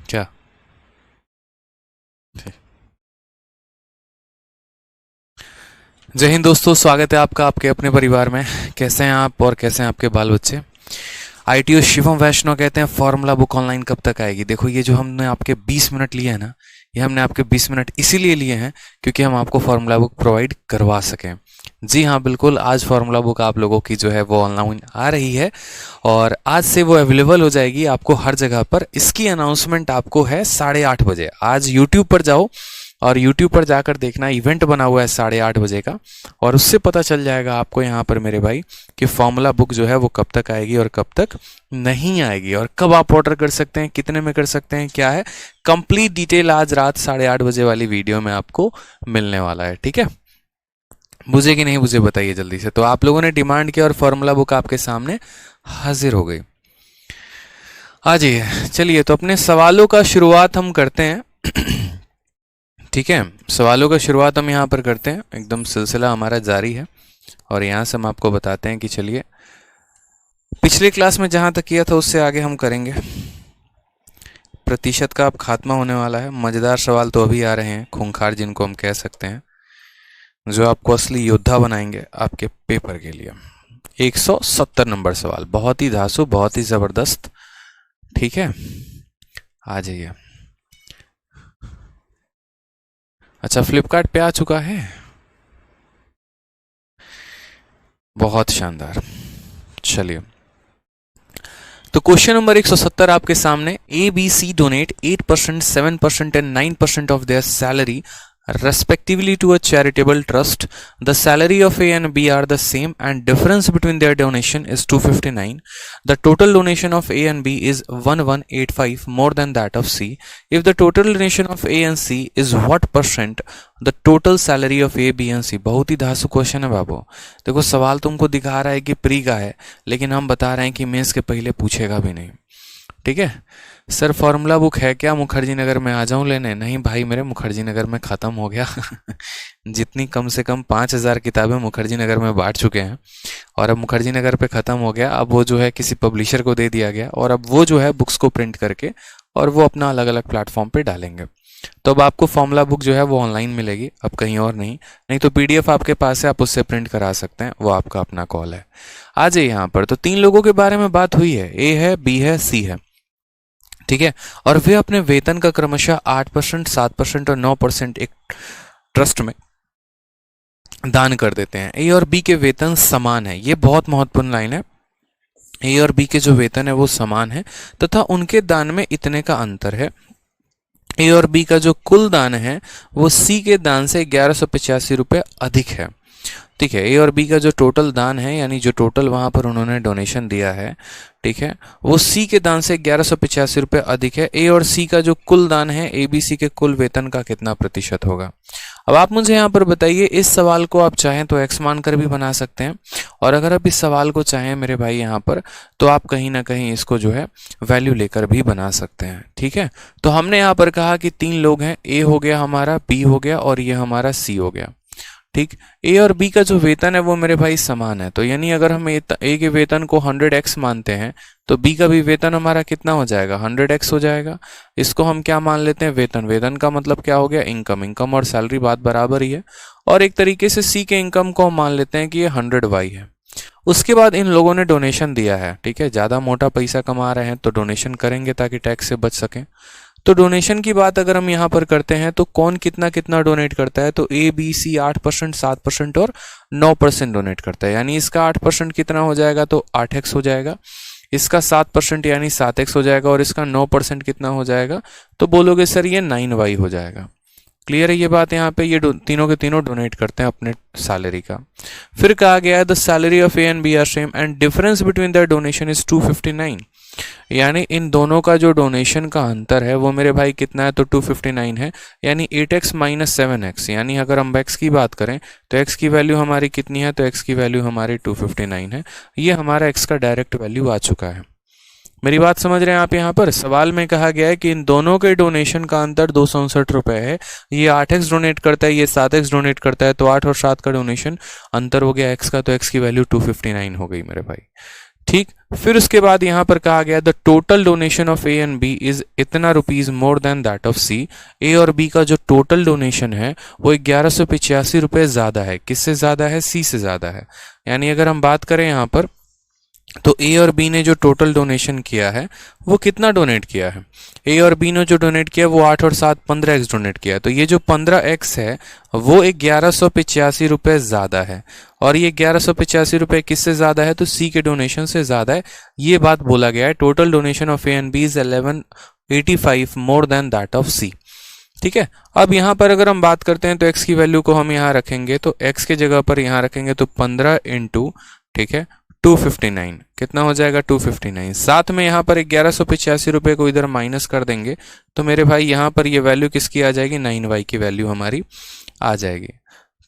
क्या? जय हिंद दोस्तों, स्वागत है आपका आपके अपने परिवार में। कैसे हैं आप और कैसे हैं आपके बाल बच्चे? आईटीओ शिवम वैष्णव कहते हैं फॉर्मूला बुक ऑनलाइन कब तक आएगी? देखो, ये जो हमने आपके 20 मिनट लिए हैं ना, ये हमने आपके 20 मिनट इसीलिए लिए हैं क्योंकि हम आपको फॉर्मूला बुक प्रोवाइड करवा सकें। जी हाँ, बिल्कुल, आज फॉर्मूला बुक आप लोगों की जो है वो ऑनलाइन आ रही है और आज से वो अवेलेबल हो जाएगी आपको हर जगह पर। इसकी अनाउंसमेंट आपको है 8:30 बजे। आज यूट्यूब पर जाओ और YouTube पर जाकर देखना, इवेंट बना हुआ है 8:30 बजे का, और उससे पता चल जाएगा आपको यहाँ पर मेरे भाई कि फॉर्मूला बुक जो है वो कब तक आएगी और कब तक नहीं आएगी और कब आप ऑर्डर कर सकते हैं, कितने में कर सकते हैं, क्या है कंप्लीट डिटेल आज रात 8:30 बजे वाली वीडियो में आपको मिलने वाला है। ठीक है, बुझे कि नहीं बुझे बताइए जल्दी से। तो आप लोगों ने डिमांड किया और फॉर्मूला बुक आपके सामने हाजिर हो गई। आ जाइए, चलिए तो अपने सवालों का शुरुआत हम करते हैं। ठीक है, सवालों का शुरुआत हम यहाँ पर करते हैं, एकदम सिलसिला हमारा जारी है और यहाँ से हम आपको बताते हैं कि चलिए पिछले क्लास में जहाँ तक किया था उससे आगे हम करेंगे। प्रतिशत का अब खात्मा होने वाला है। मज़ेदार सवाल तो अभी आ रहे हैं, खूंखार जिनको हम कह सकते हैं, जो आपको असली योद्धा बनाएंगे आपके पेपर के लिए। 170 नंबर सवाल, बहुत ही धांसू, बहुत ही ज़बरदस्त। ठीक है, आ जाइए। अच्छा, फ्लिपकार्ट पे आ चुका है, बहुत शानदार। चलिए, तो क्वेश्चन नंबर 170 आपके सामने। A B C donate 8%, 7% and 9% of their salary respectively to a charitable trust. The salary of A and B are the same and difference between their donation is 259. The total donation of A and B is 1185 more than that of C. If the total donation of A and C is what percent the total salary of A, B and C? बहुत ही धांसू question है बाबू। देखो, सवाल तुमको दिखा रहा है कि pre का है, लेकिन हम बता रहे हैं कि मेंस के पहले पूछेगा भी नहीं। ठीक है, सर फॉर्मूला बुक है क्या मुखर्जी नगर में आ जाऊं लेने? नहीं भाई, मेरे मुखर्जी नगर में ख़त्म हो गया। जितनी कम से कम 5000 किताबें मुखर्जी नगर में बांट चुके हैं और अब मुखर्जी नगर पे ख़त्म हो गया। अब वो जो है किसी पब्लिशर को दे दिया गया और अब वो जो है बुक्स को प्रिंट करके और वो अपना अलग अलग प्लेटफॉर्म पे डालेंगे। तो अब आपको फॉर्मूला बुक जो है वो ऑनलाइन मिलेगी, अब कहीं और नहीं। नहीं तो PDF आपके पास है, आप उससे प्रिंट करा सकते हैं, वो आपका अपना कॉल है। आ जाइए यहाँ पर। तो 3 लोगों के बारे में बात हुई है, A है, B है, C है। ठीक है, और वे अपने वेतन का क्रमशः 8%, 7% और 9% एक ट्रस्ट में दान कर देते हैं। ए और बी के वेतन समान है, ये बहुत महत्वपूर्ण लाइन है। ए और बी के जो वेतन है वो समान है तथा उनके दान में इतने का अंतर है। ए और बी का जो कुल दान है वो सी के दान से 1185 रुपये अधिक है। ठीक है, ए और बी का जो टोटल दान है, यानी जो टोटल वहाँ पर उन्होंने डोनेशन दिया है, ठीक है, वो सी के दान से 1185 रुपये अधिक है। ए और सी का जो कुल दान है ए बी सी के कुल वेतन का कितना प्रतिशत होगा? अब आप मुझे यहाँ पर बताइए, इस सवाल को आप चाहें तो एक्स मानकर भी बना सकते हैं और अगर आप इस सवाल को चाहें मेरे भाई यहाँ पर, तो आप कहीं ना कहीं इसको जो है वैल्यू लेकर भी बना सकते हैं। ठीक है, तो हमने यहाँ पर कहा कि 3 लोग हैं, ए हो गया हमारा, बी हो गया और ये हमारा सी हो गया। ठीक, ए और बी का जो वेतन है वो मेरे भाई समान है, तो यानी अगर हम ए के वेतन को 100x मानते हैं तो बी का भी वेतन हमारा कितना हो जाएगा? 100x हो जाएगा। इसको हम क्या मान लेते हैं? वेतन। वेतन का मतलब क्या हो गया? इनकम। इनकम और सैलरी बात बराबर ही है। और एक तरीके से सी के इनकम को हम मान लेते हैं कि ये 100y है। उसके बाद इन लोगों ने डोनेशन दिया है, ठीक है, ज़्यादा मोटा पैसा कमा रहे हैं तो डोनेशन करेंगे ताकि टैक्स से बच सकें। तो डोनेशन की बात अगर हम यहाँ पर करते हैं तो कौन कितना कितना डोनेट करता है? तो ए बी सी 8%, 7% और 9% डोनेट करता है, यानी इसका 8% कितना हो जाएगा? तो 8x हो जाएगा। इसका 7% यानी 7x हो जाएगा और इसका 9% कितना हो जाएगा? तो बोलोगे सर ये 9y हो जाएगा। क्लियर है ये बात? यहाँ पे ये तीनों के तीनों डोनेट करते हैं अपने सैलरी का। फिर कहा गया है the salary of A and B are same and difference between their donation is 259, यानी इन दोनों का जो डोनेशन का अंतर है वो मेरे भाई कितना है? तो 259 है, यानी 8x माइनस 7x, यानी अगर हम x की बात करें तो x की वैल्यू हमारी कितनी है? तो x की वैल्यू हमारी 259 है। ये हमारा x का डायरेक्ट वैल्यू आ चुका है। मेरी बात समझ रहे हैं आप? यहाँ पर सवाल में कहा गया है कि इन दोनों के डोनेशन का अंतर 259 रुपये है। ये 8x डोनेट करता है, ये 7x डोनेट करता है, तो 8 और 7 का डोनेशन अंतर हो गया x का, तो x की वैल्यू 259 हो गई मेरे भाई। ठीक। फिर उसके बाद यहां पर कहा गया the total donation of A and B is इतना rupees more than that of C. A और बी का जो टोटल डोनेशन है वो 1185 रुपए ज्यादा है। किससे ज्यादा है? सी से ज्यादा है। यानी अगर हम बात करें यहां पर तो ए और बी ने जो टोटल डोनेशन किया है वो कितना डोनेट किया है? ए और बी ने जो डोनेट किया वो 8 और 7 15x डोनेट किया। तो ये जो 15x है वो 1185 रुपये ज़्यादा है। और ये 1185 रुपये किससे ज़्यादा है? तो सी के डोनेशन से ज़्यादा है। ये बात बोला गया है total donation of A and B is 1185 more than that of C. ठीक है। अब यहाँ पर अगर हम बात करते हैं तो x की वैल्यू को हम यहाँ रखेंगे तो x के जगह पर यहाँ रखेंगे तो 15 इंटू, ठीक है, 259 कितना हो जाएगा? 259। साथ में यहाँ पर 1185 रुपये को इधर माइनस कर देंगे तो मेरे भाई यहाँ पर ये वैल्यू किसकी आ जाएगी? 9y की वैल्यू हमारी आ जाएगी।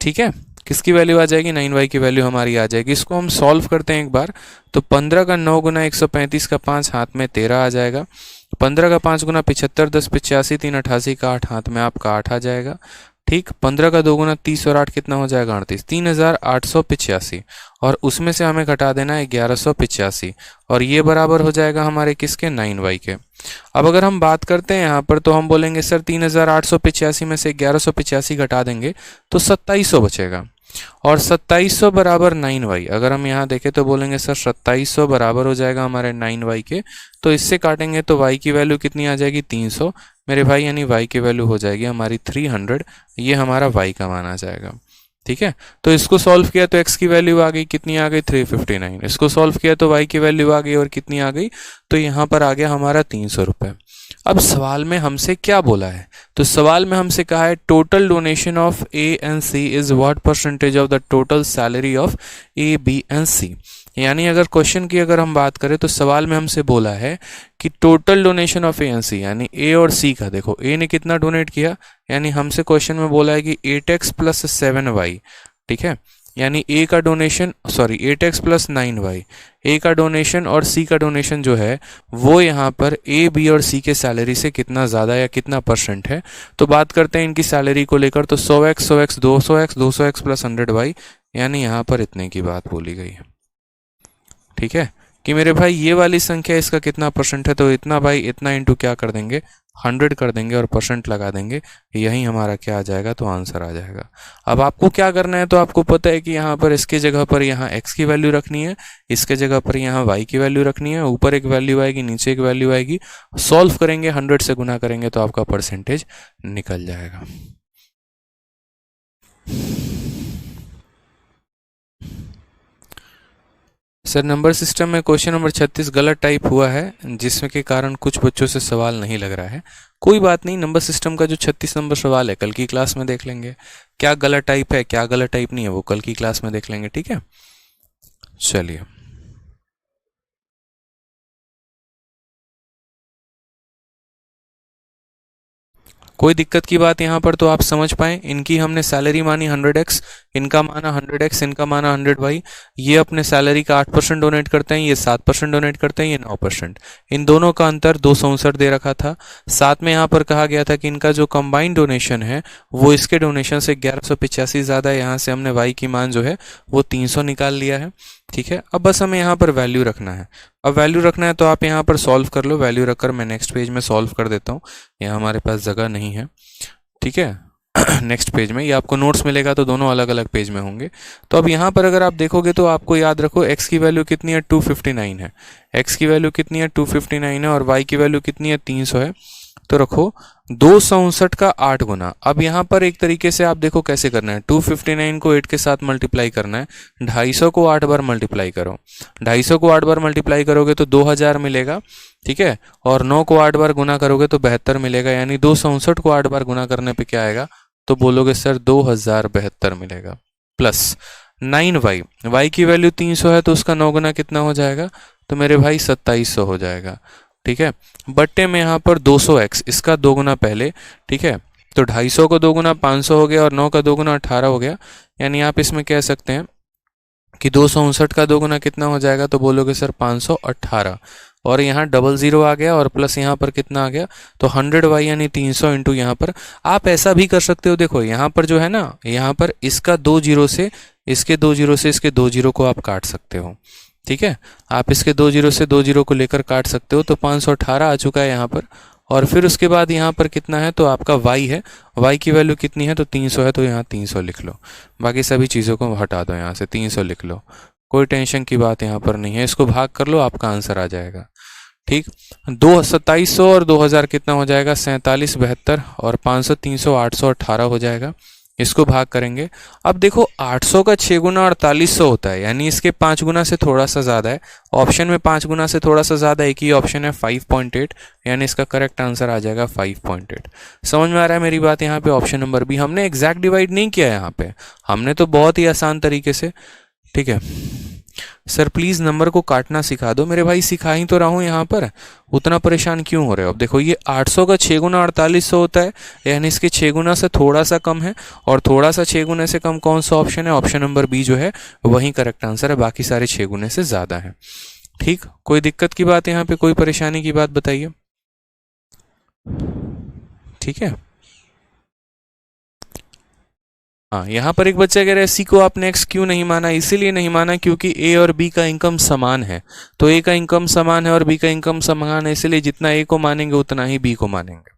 ठीक है, किसकी वैल्यू आ जाएगी? 9y की वैल्यू हमारी आ जाएगी। इसको हम सॉल्व करते हैं एक बार तो 15 का 9 गुना 135 का 5 हाथ में 13 आ जाएगा। 15 का 5 गुना 75 10 85 3 88 का 8 हाथ में आपका 8 आ जाएगा। ठीक। 15 का 2 गुना 30 और 8 कितना हो जाएगा? 38। 3885 और उसमें से हमें घटा देना है 1185 और ये बराबर हो जाएगा हमारे किसके? 9y के। अब अगर हम बात करते हैं यहाँ पर तो हम बोलेंगे सर 3885 में से 1185 घटा देंगे तो 2700 बचेगा और 2700 बराबर 9y। अगर हम यहाँ देखें तो बोलेंगे सर 2700 बराबर हो जाएगा हमारे 9y के। तो इससे काटेंगे तो y की वैल्यू कितनी आ जाएगी? 300 मेरे भाई, यानी y की वैल्यू हो जाएगी हमारी 300। ये हमारा y का मान आ जाएगा। ठीक है, तो इसको सॉल्व किया तो x की वैल्यू आ गई, कितनी आ गई? 359। इसको सॉल्व किया तो y की वैल्यू आ गई और कितनी आ गई? तो यहाँ पर आ गया हमारा 300 रुपये। अब सवाल में हमसे क्या बोला है? तो सवाल में हमसे कहा है total donation of A and C is what percentage of the total salary of A B and C. यानी अगर क्वेश्चन की अगर हम बात करें तो सवाल में हमसे बोला है कि total donation of A and C, यानी ए और सी का। देखो ए ने कितना डोनेट किया, यानी हमसे क्वेश्चन में बोला है कि 8x प्लस 7y। ठीक है, यानी ए का डोनेशन 8x प्लस 9y, ए का डोनेशन और सी का डोनेशन जो है वो यहाँ पर ए बी और सी के सैलरी से कितना ज़्यादा या कितना परसेंट है। तो बात करते हैं इनकी सैलरी को लेकर तो 100x 100x 200x 200x plus 100y, यानी यहाँ पर इतने की बात बोली गई है। ठीक है, कि मेरे भाई ये वाली संख्या इसका कितना परसेंट है, तो इतना भाई इतना इंटू क्या कर देंगे? 100 कर देंगे और परसेंट लगा देंगे। यही हमारा क्या आ जाएगा? तो आंसर आ जाएगा। अब आपको क्या करना है? तो आपको पता है कि यहाँ पर इसके जगह पर यहाँ x की वैल्यू रखनी है, इसके जगह पर यहाँ y की वैल्यू रखनी है। ऊपर एक वैल्यू आएगी, नीचे एक वैल्यू आएगी। सॉल्व करेंगे, 100 से गुना करेंगे तो आपका परसेंटेज निकल जाएगा। सर नंबर सिस्टम में क्वेश्चन नंबर 36 गलत टाइप हुआ है, जिसमें के कारण कुछ बच्चों से सवाल नहीं लग रहा है। कोई बात नहीं, नंबर सिस्टम का जो 36 नंबर सवाल है कल की क्लास में देख लेंगे। क्या गलत टाइप है, क्या गलत टाइप नहीं है, वो कल की क्लास में देख लेंगे। ठीक है, चलिए। कोई दिक्कत की बात यहाँ पर तो आप समझ पाए। इनकी हमने सैलरी मानी 100x, इनका माना 100x, इनका माना 100y। ये अपने सैलरी का 8% डोनेट करते हैं, ये 7% डोनेट करते हैं, ये 9%। इन दोनों का अंतर 269 दे रखा था। साथ में यहाँ पर कहा गया था कि इनका जो कंबाइंड डोनेशन है वो इसके डोनेशन से 1185 ज़्यादा है। यहाँ से हमने y की मान जो है वो 300 निकाल लिया है। ठीक है, अब बस हमें यहाँ पर वैल्यू रखना है। अब वैल्यू रखना है तो आप यहाँ पर सॉल्व कर लो। वैल्यू रखकर मैं नेक्स्ट पेज में सॉल्व कर देता हूँ, यहाँ हमारे पास जगह नहीं है। ठीक है, नेक्स्ट पेज में, ये आपको नोट्स मिलेगा तो दोनों अलग अलग पेज में होंगे। तो अब यहाँ पर अगर आप देखोगे तो आपको याद रखो x की वैल्यू कितनी है? 259 है। x की वैल्यू कितनी है? 259 है। और y की वैल्यू कितनी है? 300 है। तो रखो 269 का 8 गुना। अब यहाँ पर एक तरीके से आप देखो कैसे करना है। 259 को 8 के साथ मल्टीप्लाई करना है। 250 को 8 बार मल्टीप्लाई करो। 250 को 8 बार मल्टीप्लाई करोगे तो 2000 मिलेगा। ठीक है, और 9 को 8 बार गुना करोगे तो 72 मिलेगा। यानी 269 को 8 बार गुना करने पे क्या आएगा? तो बोलोगे सर 2072 मिलेगा। प्लस 9y, y की वैल्यू 300 है तो उसका 9 गुना कितना हो जाएगा? तो मेरे भाई 2700 हो जाएगा। ठीक है, बट्टे में यहाँ पर 200x, इसका 2 गुना पहले। ठीक है, तो 250 को 2 गुना 500 हो गया और 9 का 2 गुना 18 हो गया। यानी आप इसमें कह सकते हैं कि 269 का 2 गुना कितना हो जाएगा? तो बोलोगे सर 518। और यहाँ डबल जीरो आ गया और प्लस यहाँ पर कितना आ गया? तो 100y यानी 300 इंटू यहाँ पर। आप ऐसा भी कर सकते हो, देखो यहाँ पर जो है ना, यहाँ पर इसका 2 जीरो से इसके 2 जीरो से इसके 2 जीरो को आप काट सकते हो। ठीक है, आप इसके 2 जीरो से 2 जीरो को लेकर काट सकते हो, तो 518 आ चुका है यहाँ पर। और फिर उसके बाद यहाँ पर कितना है, तो आपका y है, y की वैल्यू कितनी है, तो 300 है, तो यहाँ 300 लिख लो। बाकी सभी चीज़ों को हटा दो, यहाँ से 300 लिख लो, कोई टेंशन की बात यहाँ पर नहीं है। इसको भाग कर लो, आपका आंसर आ जाएगा। ठीक, 2700 और 2000 कितना हो जाएगा, 47, 72 और 500, 300, 818 हो जाएगा। इसको भाग करेंगे। अब देखो 800 का 6 गुना 4800 होता है, यानी इसके 5 गुना से थोड़ा सा ज़्यादा है। ऑप्शन में 5 गुना से थोड़ा सा ज़्यादा एक ही ऑप्शन है 5.8, यानी इसका करेक्ट आंसर आ जाएगा 5.8। समझ में आ रहा है मेरी बात? यहाँ पे ऑप्शन नंबर बी, हमने एग्जैक्ट डिवाइड नहीं किया यहाँ पे, हमने तो बहुत ही आसान तरीके से, ठीक है। सर प्लीज़ नंबर को काटना सिखा दो। मेरे भाई सिखा ही तो रहा हूँ यहाँ पर, उतना परेशान क्यों हो रहे हो? अब देखो ये 800 का 6 गुना 4800 होता है, यानी इसके 6 गुना से थोड़ा सा कम है, और थोड़ा सा 6 गुने से कम कौन सा ऑप्शन है? ऑप्शन नंबर बी जो है वही करेक्ट आंसर है, बाकी सारे 6 गुने से ज़्यादा है। ठीक, कोई दिक्कत की बात यहाँ पे, कोई परेशानी की बात बताइए। ठीक है, हाँ, यहाँ पर एक बच्चा कह रहा है सी को आपने एक्स क्यों नहीं माना? इसीलिए नहीं माना क्योंकि ए और बी का इनकम समान है। तो ए का इनकम समान है और बी का इनकम समान है, इसलिए जितना ए को मानेंगे उतना ही बी को मानेंगे।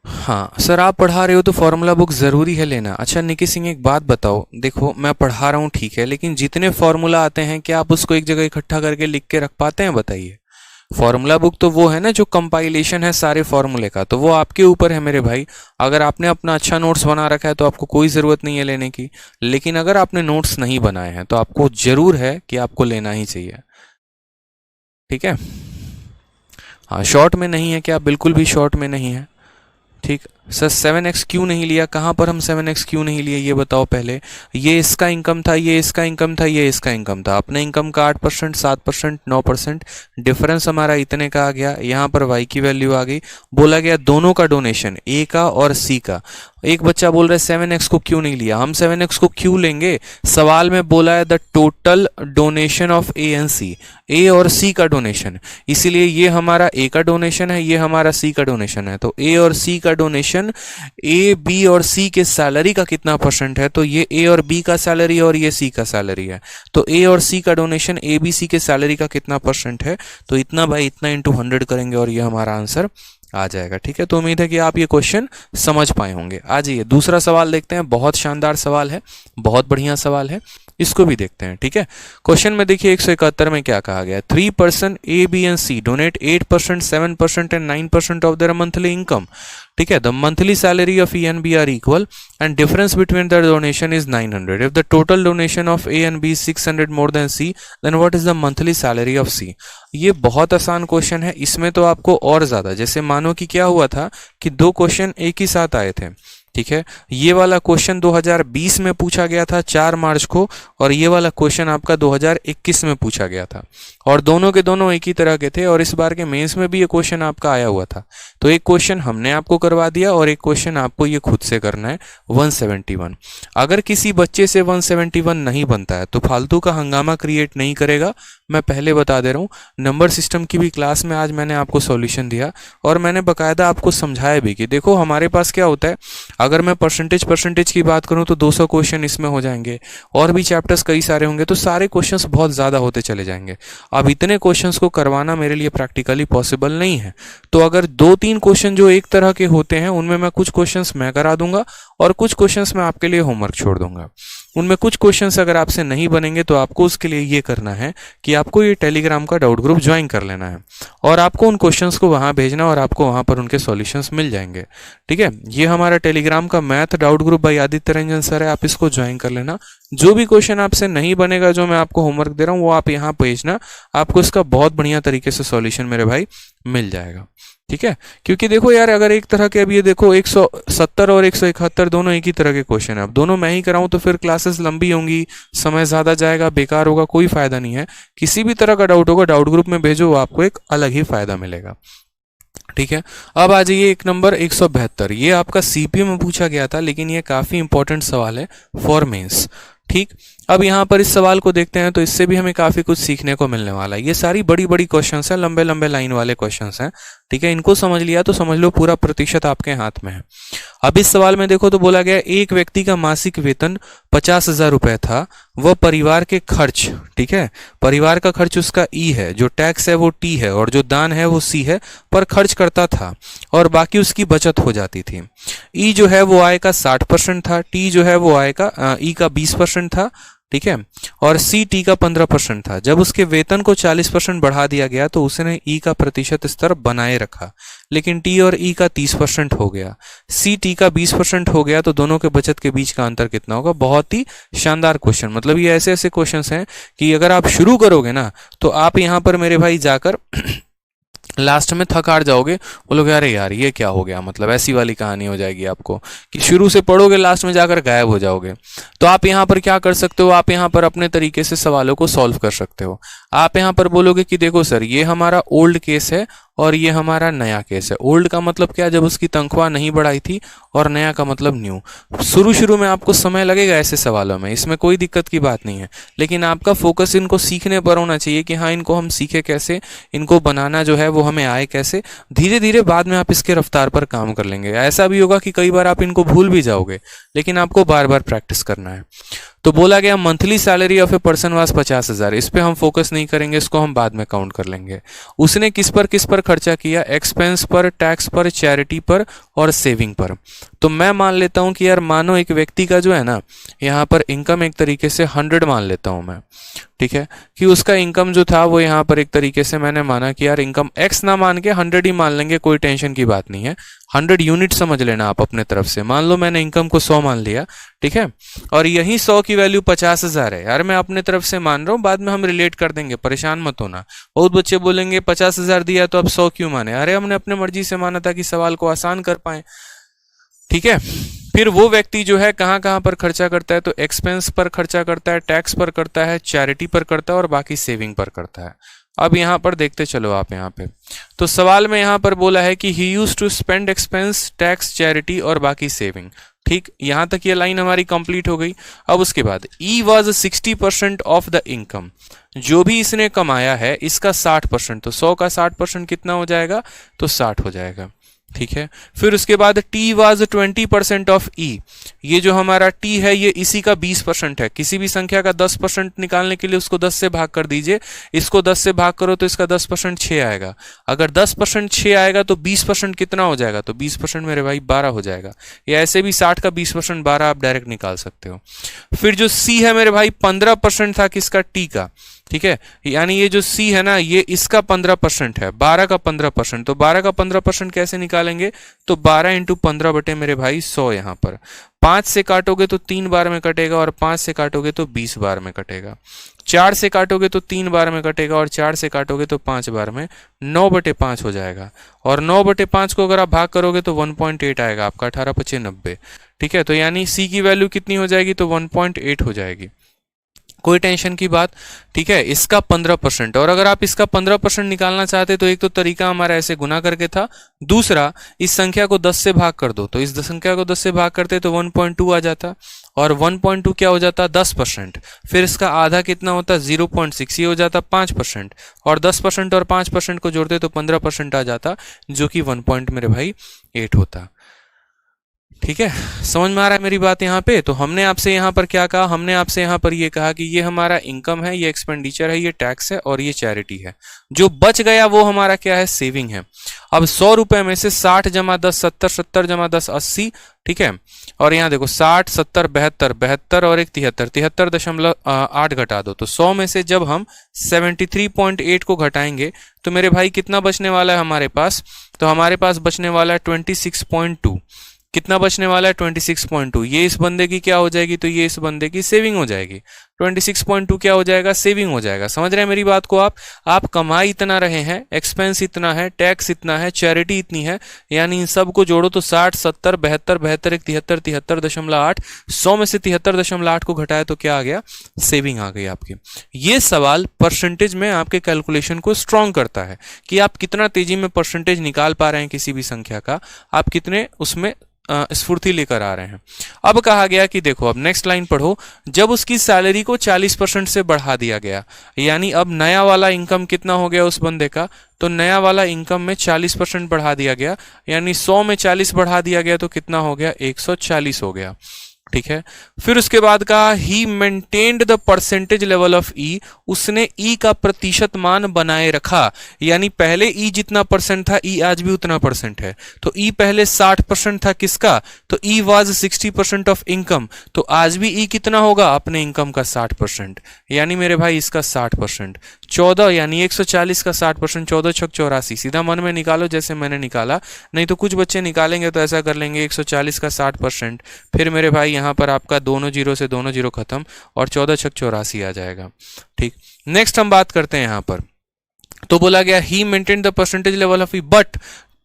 हाँ सर, आप पढ़ा रहे हो तो फॉर्मूला बुक ज़रूरी है लेना। अच्छा निकी सिंह एक बात बताओ, देखो मैं पढ़ा रहा हूँ ठीक है, लेकिन जितने फॉर्मूला आते हैं क्या आप उसको एक जगह इकट्ठा करके लिख के रख पाते हैं? बताइए। फॉर्मूला बुक तो वो है ना जो कंपाइलेशन है सारे फॉर्मूले का, तो वो आपके ऊपर है मेरे भाई। अगर आपने अपना अच्छा नोट्स बना रखा है तो आपको कोई ज़रूरत नहीं है लेने की, लेकिन अगर आपने नोट्स नहीं बनाए हैं तो आपको ज़रूर है कि आपको लेना ही चाहिए। ठीक है, हाँ शॉर्ट में नहीं है क्या? बिल्कुल भी शॉर्ट में नहीं है। ठीक सर, 7x क्यों नहीं लिया? कहाँ पर हम 7x क्यों नहीं लिए ये बताओ पहले। ये इसका इनकम था, ये इसका इनकम था, ये इसका इनकम था। अपने इनकम का 8%, 7%, 9%, डिफरेंस हमारा इतने का आ गया। यहाँ पर y की वैल्यू आ गई। बोला गया दोनों का डोनेशन, ए का और सी का। एक बच्चा बोल रहा है 7x को क्यों नहीं लिया? हम 7x को क्यों लेंगे? सवाल में बोला है the total donation of A and C, A और सी का डोनेशन, इसीलिए ये हमारा ए का डोनेशन है, ये हमारा सी का डोनेशन है। तो ए और सी का डोनेशन, ए बी और सी के सैलरी का कितना परसेंट है? तो ये ए और बी का सैलरी और ये सी का सैलरी है। तो ए और सी का डोनेशन ए बी सी के सैलरी का कितना परसेंट है? तो इतना बाई इतना इंटू 100 करेंगे और ये हमारा आंसर आ जाएगा। ठीक है, तो उम्मीद है कि आप ये क्वेश्चन समझ पाए होंगे। आ जाइए दूसरा सवाल देखते हैं, बहुत शानदार सवाल है, बहुत बढ़िया सवाल है, इसको भी देखते हैं। ठीक है, क्वेश्चन में देखिए 171 में क्या कहा गया। 3 person A B and C donate 8%, 7% and 9% of their monthly income. ठीक है, the monthly salary of A and B are equal and difference between the donation is 900। If the total donation of A and B is 600 more than C, then what is the monthly salary of C. ये बहुत आसान question है, इसमें तो आपको और ज्यादा, जैसे मानो कि क्या हुआ था कि 2 क्वेश्चन एक ही साथ आए थे। ठीक है, ये वाला क्वेश्चन 2020 में पूछा गया था 4 मार्च को, और ये वाला क्वेश्चन आपका 2021 में पूछा गया था, और दोनों के दोनों एक ही तरह के थे। और इस बार के मेंस में भी ये क्वेश्चन आपका आया हुआ था। तो एक क्वेश्चन हमने आपको करवा दिया और एक क्वेश्चन आपको ये खुद से करना है 171। अगर किसी बच्चे से 171 नहीं बनता है तो फालतू का हंगामा क्रिएट नहीं करेगा, मैं पहले बता दे रहा हूँ। नंबर सिस्टम की भी क्लास में आज मैंने आपको सॉल्यूशन दिया, और मैंने बकायदा आपको समझाया भी कि देखो हमारे पास क्या होता है, अगर मैं परसेंटेज की बात करूं तो 200 क्वेश्चन इसमें हो जाएंगे, और भी चैप्टर्स कई सारे होंगे, तो सारे क्वेश्चंस बहुत ज़्यादा होते चले जाएंगे। अब इतने क्वेश्चंस को करवाना मेरे लिए प्रैक्टिकली पॉसिबल नहीं है। तो अगर 2-3 क्वेश्चन जो एक तरह के होते हैं उनमें मैं कुछ क्वेश्चंस मैं करा दूंगा और कुछ क्वेश्चंस मैं आपके लिए होमवर्क छोड़ दूंगा। उनमें कुछ क्वेश्चंस अगर आपसे नहीं बनेंगे तो आपको उसके लिए ये करना है कि आपको ये टेलीग्राम का डाउट ग्रुप ज्वाइन कर लेना है, और आपको उन क्वेश्चंस को वहाँ भेजना और आपको वहाँ पर उनके सॉल्यूशंस मिल जाएंगे। ठीक है, ये हमारा टेलीग्राम का math doubt group by Aditya Ranjan sir है, आप इसको ज्वाइन कर लेना। जो भी क्वेश्चन आपसे नहीं बनेगा, जो मैं आपको होमवर्क दे रहा हूँ, वो आप यहाँ भेजना, आपको इसका बहुत बढ़िया तरीके से सॉल्यूशन मेरे भाई मिल जाएगा। ठीक है, क्योंकि देखो यार, अगर एक तरह के, अब ये देखो 170 और 171 दोनों एक ही तरह के क्वेश्चन है, अब दोनों मैं ही कराऊं तो फिर क्लासेस लंबी होंगी, समय ज़्यादा जाएगा, बेकार होगा, कोई फ़ायदा नहीं है। किसी भी तरह का डाउट होगा डाउट ग्रुप में भेजो, आपको एक अलग ही फ़ायदा मिलेगा। ठीक है, अब आ जाइए एक नंबर 172। ये आपका सीपीयू में पूछा गया था, लेकिन ये काफ़ी इंपॉर्टेंट सवाल है फॉर मेंस। ठीक, अब यहाँ पर इस सवाल को देखते हैं तो इससे भी हमें काफी कुछ सीखने को मिलने वाला है। ये सारी बड़ी बड़ी क्वेश्चंस हैं, लंबे लंबे लाइन वाले क्वेश्चंस हैं, ठीक है। इनको समझ लिया तो समझ लो पूरा प्रतिशत आपके हाथ में है। अब इस सवाल में देखो तो बोला गया एक व्यक्ति का मासिक वेतन 50,000 रुपए था, वह परिवार के खर्च, ठीक है, परिवार का खर्च उसका ई है, जो टैक्स है वो टी है और जो दान है वो सी है, पर खर्च करता था और बाकी उसकी बचत हो जाती थी। ई जो है वो आय का 60% था, टी जो है वो आय का ई का 20% था, ठीक है, और सी टी का 15% था। जब उसके वेतन को 40% बढ़ा दिया गया तो उसने ई का प्रतिशत स्तर बनाए रखा, लेकिन टी और ई का 30% हो गया, सी टी का 20% हो गया, तो दोनों के बचत के बीच का अंतर कितना होगा। बहुत ही शानदार क्वेश्चन, मतलब ये ऐसे ऐसे क्वेश्चंस हैं कि अगर आप शुरू करोगे ना तो आप यहां पर मेरे भाई जाकर लास्ट में थक हार जाओगे, बोलोगे अरे यार ये क्या हो गया, मतलब ऐसी वाली कहानी हो जाएगी आपको कि शुरू से पढ़ोगे लास्ट में जाकर गायब हो जाओगे। तो आप यहाँ पर क्या कर सकते हो, आप यहाँ पर अपने तरीके से सवालों को सॉल्व कर सकते हो। आप यहाँ पर बोलोगे कि देखो सर ये हमारा ओल्ड केस है और ये हमारा नया केस है। ओल्ड का मतलब क्या, जब उसकी तनख्वाह नहीं बढ़ाई थी, और नया का मतलब न्यू। शुरू में आपको समय लगेगा ऐसे सवालों में, इसमें कोई दिक्कत की बात नहीं है, लेकिन आपका फोकस इनको सीखने पर होना चाहिए कि हाँ इनको हम सीखे कैसे, इनको बनाना जो है वो हमें आए कैसे। धीरे धीरे बाद में आप इसके रफ्तार पर काम कर लेंगे। ऐसा भी होगा कि कई बार आप इनको भूल भी जाओगे, लेकिन आपको बार बार प्रैक्टिस करना है। तो बोला गया monthly salary of a person was 50,000, इस पे हम फोकस नहीं करेंगे, इसको हम बाद में काउंट कर लेंगे। उसने किस पर खर्चा किया, एक्सपेंस पर, टैक्स पर, चैरिटी पर और सेविंग पर। तो मैं मान लेता हूं कि यार मानो एक व्यक्ति का जो है ना यहाँ पर इनकम एक तरीके से 100 मान लेता हूं मैं, ठीक है, कि उसका इनकम जो था वो यहाँ पर एक तरीके से मैंने माना कि यार इनकम एक्स ना मान के 100 ही मान लेंगे, कोई टेंशन की बात नहीं है। 100 यूनिट समझ लेना आप अपने तरफ से। मान लो मैंने इनकम को 100 मान लिया, ठीक है, और यही 100 की वैल्यू 50,000 है। यार मैं अपने तरफ से मान रहा हूँ, बाद में हम रिलेट कर देंगे, परेशान मत होना। बहुत बच्चे बोलेंगे 50,000 दिया तो अब 100 क्यों माने। अरे हमने अपने मर्जी से माना था कि सवाल को आसान कर पाए, ठीक है। फिर वो व्यक्ति जो है कहाँ कहाँ पर खर्चा करता है, तो एक्सपेंस पर खर्चा करता है, टैक्स पर करता है, चैरिटी पर करता है और बाकी सेविंग पर करता है। अब यहाँ पर देखते चलो आप यहाँ पे, तो सवाल में यहाँ पर बोला है कि he used to spend expense, tax, charity और बाकी सेविंग। ठीक, यहां तक ये लाइन हमारी कंप्लीट हो गई। अब उसके बाद ई वॉज 60% ऑफ द इनकम, जो भी इसने कमाया है इसका 60%, तो 100 का 60% कितना हो जाएगा, तो 60 हो जाएगा, ठीक है। फिर उसके बाद टी वाज 20% ऑफ ई, ये जो हमारा टी है ये इसी का 20% है। किसी भी संख्या का 10% निकालने के लिए उसको 10 से भाग कर दीजिए, इसको 10 से भाग करो तो इसका 10% 6 आएगा। अगर 10% 6 आएगा तो 20% कितना हो जाएगा, तो 20% मेरे भाई 12 हो जाएगा। या ऐसे भी 60 का 20% 12 आप डायरेक्ट निकाल सकते हो। फिर जो सी है मेरे भाई 15% था किसका, टी का, ठीक है, यानी ये जो सी है ना ये इसका 15% है, 12 का 15%। तो 12 का 15% कैसे निकालेंगे, तो 12 इंटू 15 बटे मेरे भाई 100। यहाँ पर 5 से काटोगे तो 3 बार में कटेगा और 5 से काटोगे तो 20 बार में कटेगा। 4 से काटोगे तो 3 बार में कटेगा और 4 से काटोगे तो 5 बार में, 9 बटे 5 हो जाएगा। और 9 बटे 5 को अगर आप भाग करोगे तो 1.8 आएगा आपका, 18×5 = 90, ठीक है। तो यानी सी की वैल्यू कितनी हो जाएगी, तो 1.8 हो जाएगी, कोई टेंशन की बात, ठीक है। इसका 15%, और अगर आप इसका 15% निकालना चाहते तो एक तो तरीका हमारा ऐसे गुना करके था, दूसरा इस संख्या को 10 से भाग कर दो, तो इस संख्या को 10 से भाग करते तो 1.2 आ जाता, और 1.2 क्या हो जाता, 10%। फिर इसका आधा कितना होता, 0.6, ये हो जाता 5%, और 10% और 5% को जोड़ते तो 15% आ जाता, जो कि 1 मेरे भाई 8 होता। ठीक है, समझ में आ रहा है मेरी बात यहाँ पे। तो हमने आपसे यहाँ पर क्या कहा, हमने आपसे यहाँ पर ये कहा कि ये हमारा इनकम है, ये एक्सपेंडिचर है, ये टैक्स है और ये चैरिटी है। जो बच गया वो हमारा क्या है, सेविंग है। अब 100 रुपए में से 60 जमा 10 70, 70 जमा 10 80, ठीक है। और यहाँ देखो 60 70 72, 72 और एक 73, 73.8 घटा दो, तो 100 में से जब हम 73.8 को घटाएंगे तो मेरे भाई कितना बचने वाला है हमारे पास, तो हमारे पास बचने वाला है 26.2। कितना बचने वाला है, 26.2। ये इस बंदे की क्या हो जाएगी, तो ये इस बंदे की सेविंग हो जाएगी। 26.2 क्या हो जाएगा, सेविंग हो जाएगा। समझ रहे हैं मेरी बात को आप कमाई इतना रहे हैं, एक्सपेंस इतना है, टैक्स इतना है, चैरिटी इतनी है, यानी इन सब को जोड़ो तो 60 70 72 72 73 73.8, 100 में से 73.8 को घटाया तो क्या आ गया, सेविंग आ गई आपकी। ये सवाल परसेंटेज में आपके कैलकुलेशन को स्ट्रॉन्ग करता है कि आप कितना तेजी में परसेंटेज निकाल पा रहे हैं किसी भी संख्या का, आप कितने उसमें स्फूर्ति लेकर आ रहे हैं। अब कहा गया कि देखो, अब नेक्स्ट लाइन पढ़ो, जब उसकी सैलरी को 40% से बढ़ा दिया गया, यानी अब नया वाला इनकम कितना हो गया उस बंदे का, तो नया वाला इनकम में 40% बढ़ा दिया गया, यानी 100 में 40 बढ़ा दिया गया तो कितना हो गया, 140 हो गया। ठीक है, फिर उसके बाद कहा he maintained the percentage level of E, उसने ई का प्रतिशत मान बनाए रखा, यानी पहले ई जितना परसेंट था ई आज भी उतना परसेंट है। तो ई पहले 60% था किसका, तो ई वाज 60% ऑफ इनकम, तो आज भी ई कितना होगा, अपने इनकम का 60%, यानी मेरे भाई इसका 60%। 14 यानी 140 का 60%, 14 छक 84, सीधा मन में निकालो जैसे मैंने निकाला, नहीं तो कुछ बच्चे निकालेंगे तो ऐसा कर लेंगे 140 का 60%, फिर मेरे भाई यहाँ पर आपका दोनों जीरो से दोनों जीरो खत्म और 14 छक 84 आ जाएगा। ठीक, नेक्स्ट हम बात करते हैं यहाँ पर, तो बोला गया he maintain the percentage level of E but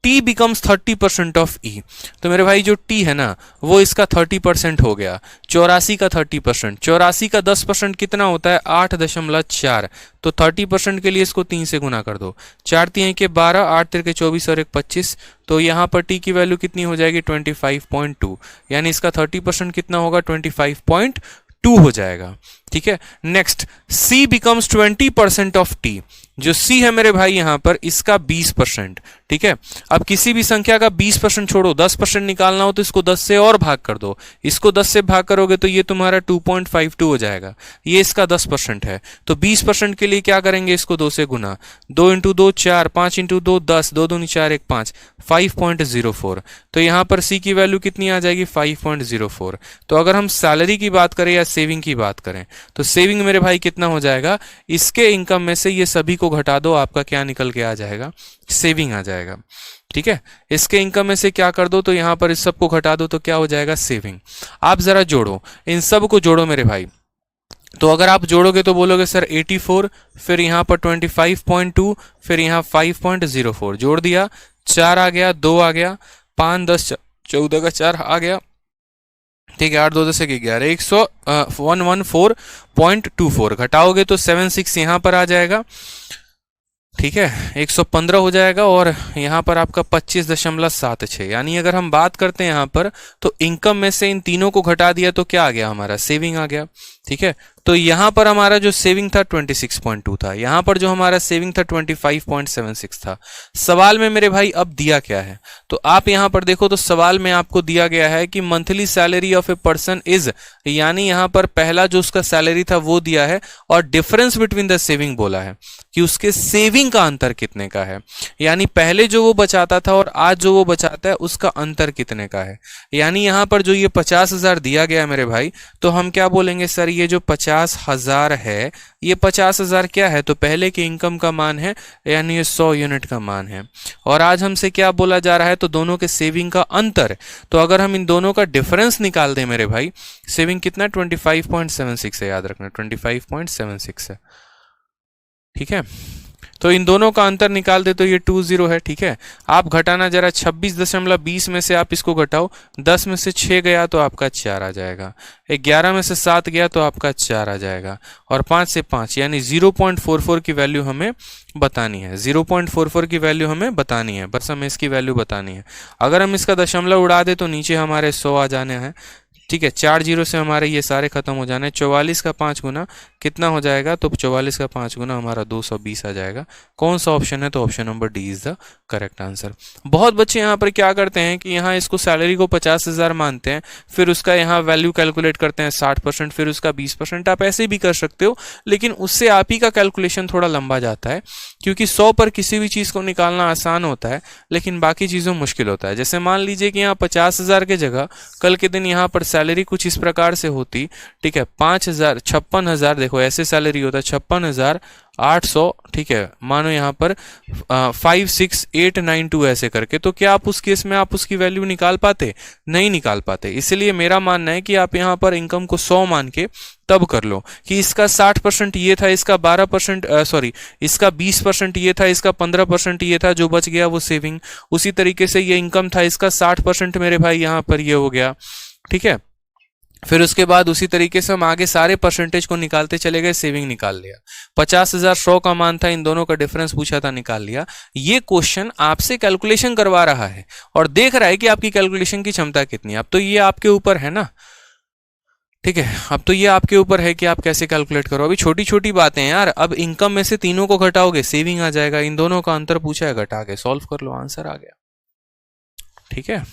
T becomes 30% of E, तो मेरे भाई जो टी है ना वो इसका 30% हो गया, 84 का 30%, 84 का 10% कितना होता है 8.4, तो 30% के लिए इसको 3 से गुना कर दो, 4 3 के 12, 8 3 के 24 और 1 25, तो यहाँ पर टी की वैल्यू कितनी हो जाएगी 25.2, यानी इसका 30% कितना होगा 25.2 हो जाएगा। ठीक है, next C becomes 20% of T, जो सी है मेरे भाई यहाँ पर इसका 20%। ठीक है, अब किसी भी संख्या का 20% छोड़ो, 10% निकालना हो तो इसको 10 से और भाग कर दो, इसको 10 से भाग करोगे तो ये तुम्हारा 2.52 हो जाएगा, ये इसका 10% है, तो 20% के लिए क्या करेंगे, इसको 2 से गुना, 2 इंटू 2 4, 5 इंटू 2 10, 2 दूनी 4 1 5, 5.04, तो यहाँ पर सी की वैल्यू कितनी आ जाएगी 5.04। तो अगर हम सैलरी की बात करें या सेविंग की बात करें तो सेविंग मेरे भाई कितना हो जाएगा, इसके इनकम में से ये सभी को घटा दो, आपका क्या निकल के आ जाएगा, सेविंग आ जाएगा। ठीक है, इसके इनकम में से क्या कर दो, तो यहां पर इस सब को घटा दो तो क्या हो जाएगा, सेविंग। आप जरा जोड़ो, इन सब को जोड़ो मेरे भाई, तो अगर आप जोड़ोगे तो बोलोगे सर 84, फिर यहाँ पर 25.2, फिर यहाँ 5.04, जोड़ दिया 4 आ गया, 2 आ गया, 5 10 14 का 4 आ गया। ठीक है, 8 2 10 11, 114.24 घटाओगे तो 76 यहाँ पर आ जाएगा। ठीक है, 115 हो जाएगा और यहाँ पर आपका 25.76, यानी अगर हम बात करते हैं यहाँ पर तो इनकम में से इन तीनों को घटा दिया तो क्या आ गया, हमारा सेविंग आ गया। ठीक है, तो यहाँ पर हमारा जो सेविंग था 26.2 था, यहाँ पर जो हमारा सेविंग था 25.76 था। सवाल में मेरे भाई अब दिया क्या है, तो आप यहाँ पर देखो तो सवाल में आपको दिया गया है कि monthly salary of a person is, यानी यहाँ पर पहला जो उसका सैलरी था वो दिया है और डिफरेंस बिटवीन द सेविंग बोला है कि उसके सेविंग का अंतर कितने का है, यानी पहले जो वो बचाता था और आज जो वो बचाता है उसका अंतर कितने का है। यानी यहाँ पर जो ये 50,000 दिया गया है मेरे भाई, तो हम क्या बोलेंगे सर, ये जो 50,000 है ये 50,000 क्या है, तो पहले के इनकम का मान है, यानी ये 100 यूनिट का मान है। और आज हमसे क्या बोला जा रहा है, तो दोनों के सेविंग का अंतर, तो अगर हम इन दोनों का डिफरेंस निकाल दें मेरे भाई, सेविंग कितना 25.76 है, याद रखना 25.76 है। ठीक है, तो इन दोनों का अंतर निकाल दे तो ये 20 है। ठीक है, आप घटाना जरा 26.20 में से आप इसको घटाओ, 10 में से 6 गया तो आपका 4 आ जाएगा, 11 में से 7 गया तो आपका 4 आ जाएगा, और 5 से 5 यानी 0.44 की वैल्यू हमें बतानी है, 0.44 की वैल्यू हमें बतानी है, बस हमें इसकी वैल्यू बतानी है। अगर हम इसका दशमलव उड़ा दे तो नीचे हमारे 100 आ जाने हैं। ठीक है, 4 जीरो से हमारे ये सारे खत्म हो जाने। 44 का 5 गुना कितना हो जाएगा, तो 44 का 5 गुना हमारा 220 आ जाएगा। कौन सा ऑप्शन है, तो option number D is the correct answer. बहुत बच्चे यहाँ पर क्या करते हैं कि यहाँ इसको सैलरी को 50,000 मानते हैं, फिर उसका यहाँ वैल्यू कैलकुलेट करते हैं 60%, फिर उसका 20%। आप ऐसे भी कर सकते हो, लेकिन उससे आप ही का कैलकुलेशन थोड़ा लंबा जाता है, क्योंकि 100 पर किसी भी चीज़ को निकालना आसान होता है लेकिन बाकी चीज़ों मुश्किल होता है। जैसे मान लीजिए कि यहाँ 50,000 के जगह कल के दिन यहाँ पर सैलरी कुछ इस प्रकार से होती। ठीक है, 5,000 56,000, देखो ऐसे सैलरी होता है 56,800। ठीक है, मानो यहाँ पर 56892 ऐसे करके, तो क्या आप उस केस में आप उसकी वैल्यू निकाल पाते, नहीं निकाल पाते। इसलिए मेरा मानना है कि आप यहाँ पर इनकम को 100 मान के तब कर लो कि इसका 60% ये था, इसका 12% सॉरी इसका 20% ये था, इसका 15% ये था, जो बच गया वो सेविंग। उसी तरीके से ये इनकम था, इसका 60% मेरे भाई यहाँ पर ये हो गया। ठीक है, फिर उसके बाद उसी तरीके से हम आगे सारे परसेंटेज को निकालते चले गए, सेविंग निकाल लिया, 50,000 100 का मान था, इन दोनों का डिफरेंस पूछा था, निकाल लिया। ये क्वेश्चन आपसे कैलकुलेशन करवा रहा है और देख रहा है कि आपकी कैलकुलेशन की क्षमता कितनी है। अब तो ये आपके ऊपर है ना, ठीक है, अब तो ये आपके ऊपर है कि आप कैसे कैलकुलेट करो। अभी छोटी छोटी बातें हैं यार। अब इनकम में से तीनों को घटाओगे, सेविंग आ जाएगा, इन दोनों का अंतर पूछा है, घटा के सॉल्व कर लो, आंसर आ गया। ठीक है,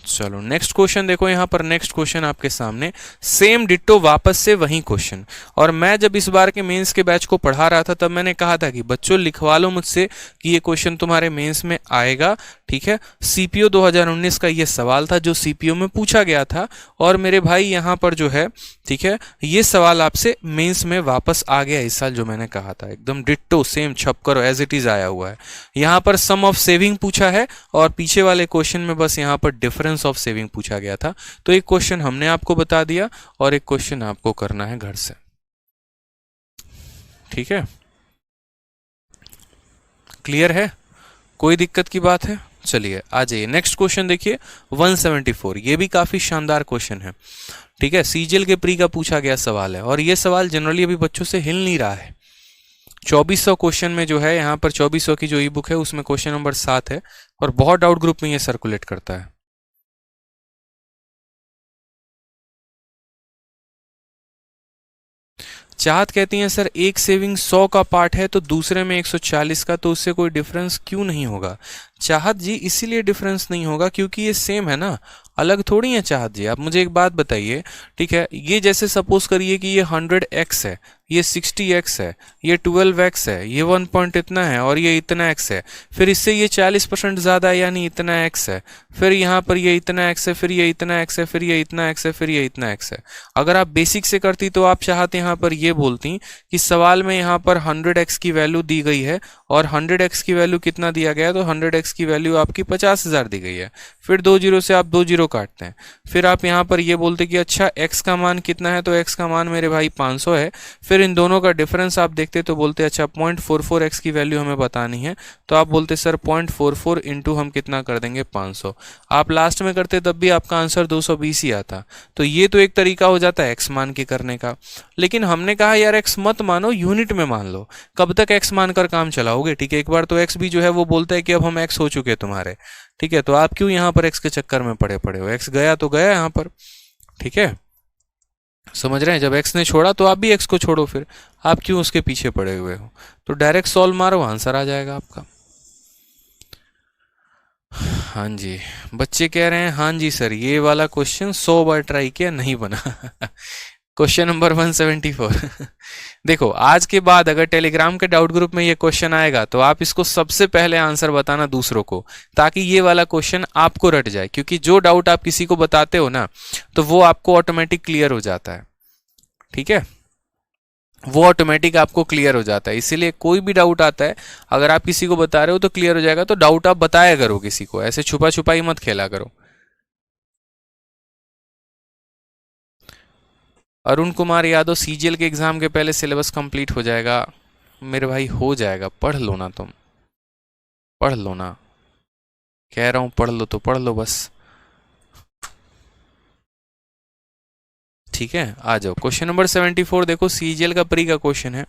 चलो नेक्स्ट क्वेश्चन देखो। यहां पर नेक्स्ट क्वेश्चन आपके सामने सेम डिट्टो, वापस से वही क्वेश्चन। और मैं जब इस बार के मेंस के बैच को पढ़ा रहा था तब मैंने कहा था कि बच्चों लिखवा लो मुझसे कि ये क्वेश्चन तुम्हारे मेंस में आएगा। ठीक है, सीपीओ 2019 का ये सवाल था जो सीपीओ में पूछा गया था। और मेरे भाई यहां पर जो है, ठीक है, ये सवाल आपसे मेंस में वापस आ गया इस साल, जो मैंने कहा था एकदम डिट्टो सेम छप करो एज इट इज आया हुआ है। यहां पर सम ऑफ सेविंग पूछा है और पीछे वाले क्वेश्चन में बस यहां पर डिफरेंस ऑफ सेविंग पूछा गया था। तो एक क्वेश्चन हमने आपको बता दिया और एक क्वेश्चन आपको करना है घर से। ठीक है, क्लियर है, कोई दिक्कत की बात है? चलिए आ जाइए नेक्स्ट क्वेश्चन देखिए 174। ये भी काफी शानदार क्वेश्चन है। ठीक है, सीजीएल के प्री का पूछा गया सवाल है और ये सवाल जनरली अभी बच्चों से हिल नहीं रहा है। 2400 क्वेश्चन में जो है यहाँ पर 2400 की जो ई बुक है उसमें क्वेश्चन नंबर 7 है और बहुत डाउट ग्रुप में ये सर्कुलेट करता है। चाहत कहती हैं सर एक सेविंग 100 का पार्ट है तो दूसरे में 140 का, तो उससे कोई डिफरेंस क्यों नहीं होगा? चाहत जी इसीलिए डिफरेंस नहीं होगा क्योंकि ये सेम है ना, अलग थोड़ी है चाहत जी। आप मुझे एक बात बताइए, ठीक है, ये जैसे सपोज करिए कि ये 100x है, ये 60x है, ये 12x है, ये 1 पॉइंट इतना है और ये इतना x है, फिर इससे ये 40% ज्यादा है यानी इतना x है, फिर यहाँ पर ये इतना x है, फिर ये इतना x है, फिर ये इतना x है, फिर ये इतना x है। अगर आप बेसिक से करती तो आप चाहते यहाँ पर ये बोलती कि सवाल में यहाँ पर 100x की वैल्यू दी गई है और 100x की वैल्यू कितना दिया गया है, तो 100x की वैल्यू आपकी 50,000 दी गई है। फिर 2 जीरो से आप 2 जीरो काटते हैं, फिर आप यहाँ पर ये बोलते कि अच्छा x का मान कितना है, तो x का मान मेरे भाई 500 है। फिर इन दोनों का डिफरेंस आप देखते तो बोलते अच्छा 0.44x की वैल्यू हमें बतानी है, तो आप बोलते सर 0.44 इंटू हम कितना कर देंगे 500। आप लास्ट में करते तब भी आपका आंसर 220 ही आता। तो ये तो एक तरीका हो जाता है x मान के करने का। लेकिन हमने कहा यार x मत मानो, यूनिट में मान लो। कब तक x मानकर काम चलाओगे? ठीक है, एक बार तो x भी जो है वो बोलता है कि अब हम x हो चुके तुम्हारे। ठीक है, तो आप क्यों यहाँ पर x के चक्कर में पड़े हो? x गया तो गया यहाँ पर। ठीक है, समझ रहे हैं? जब x ने छोड़ा तो आप भी x को छोड़ो, फिर आप क्यों उसके पीछे पड़े हुए हो? तो डायरेक्ट सॉल्व मारो, आंसर आ जाएगा आपका। हाँ जी, बच्चे कह रहे हैं हाँ जी सर ये वाला क्वेश्चन 100 बार ट्राई किया नहीं बना। Question number 174। देखो आज के बाद अगर टेलीग्राम के डाउट ग्रुप में ये क्वेश्चन आएगा तो आप इसको सबसे पहले आंसर बताना दूसरों को, ताकि ये वाला क्वेश्चन आपको रट जाए, क्योंकि जो डाउट आप किसी को बताते हो ना तो वो आपको ऑटोमेटिक क्लियर हो जाता है। ठीक है, वो ऑटोमेटिक आपको क्लियर हो जाता है। इसीलिए कोई भी डाउट आता है अगर आप किसी को बता रहे हो तो क्लियर हो जाएगा। तो डाउट आप बताया करो किसी को, ऐसे छुपा छुपाई मत खेला करो। अरुण कुमार यादव, सीजीएल के एग्जाम के पहले सिलेबस कंप्लीट हो जाएगा। मेरे भाई हो जाएगा, पढ़ लो ना, तुम पढ़ लो ना, कह रहा हूं पढ़ लो तो पढ़ लो बस। ठीक है, आ जाओ क्वेश्चन नंबर 74 देखो, सीजीएल का प्री का क्वेश्चन है।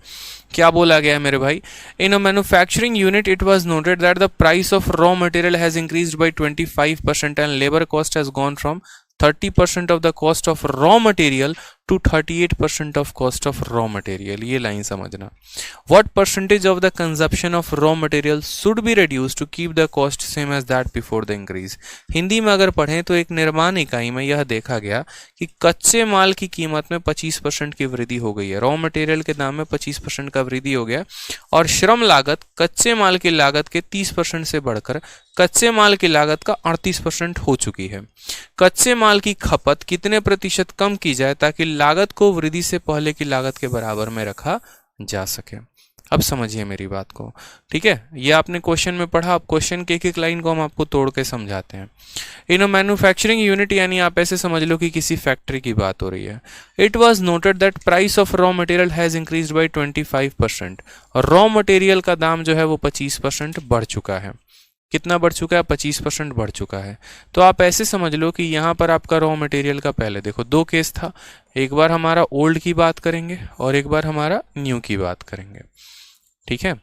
क्या बोला गया है मेरे भाई? In a manufacturing unit it was noted that the price of raw material has increased by 25% and labour cost has gone from 30% of the cost of raw material to 38% of cost of raw material। ये line समझना। What percentage of the consumption of raw material should be reduced to keep the cost same as that before the increase? Hindi में अगर पढ़ें तो एक निर्माण इकाई में यह देखा गया कि कच्चे माल की कीमत में 25% की वृद्धि हो गई है, रॉ मटेरियल के दाम में 25% का वृद्धि हो गया और श्रम लागत कच्चे माल की लागत के 30% से बढ़कर कच्चे माल की लागत का 38% हो चुकी है। कच्चे माल की खपत कितने प्रतिशत कम की जाए ताकि लागत को वृद्धि से पहले की लागत के बराबर में रखा जा सके? अब समझिए मेरी बात को। ठीक है, ये आपने क्वेश्चन में पढ़ा, अब क्वेश्चन के एक लाइन को हम आपको तोड़ के समझाते हैं। इन अ मैन्युफैक्चरिंग यूनिट यानी आप ऐसे समझ लो कि किसी फैक्ट्री की बात हो रही है। It was noted that price of raw material has increased by 25%। और रॉ मटेरियल का दाम जो है वो 25% बढ़ चुका है। कितना बढ़ चुका है, 25% बढ़ चुका है। तो आप ऐसे समझ लो कि यहाँ पर आपका रॉ मटेरियल का पहले देखो दो केस था, एक बार हमारा ओल्ड की बात करेंगे और एक बार हमारा न्यू की बात करेंगे। ठीक है,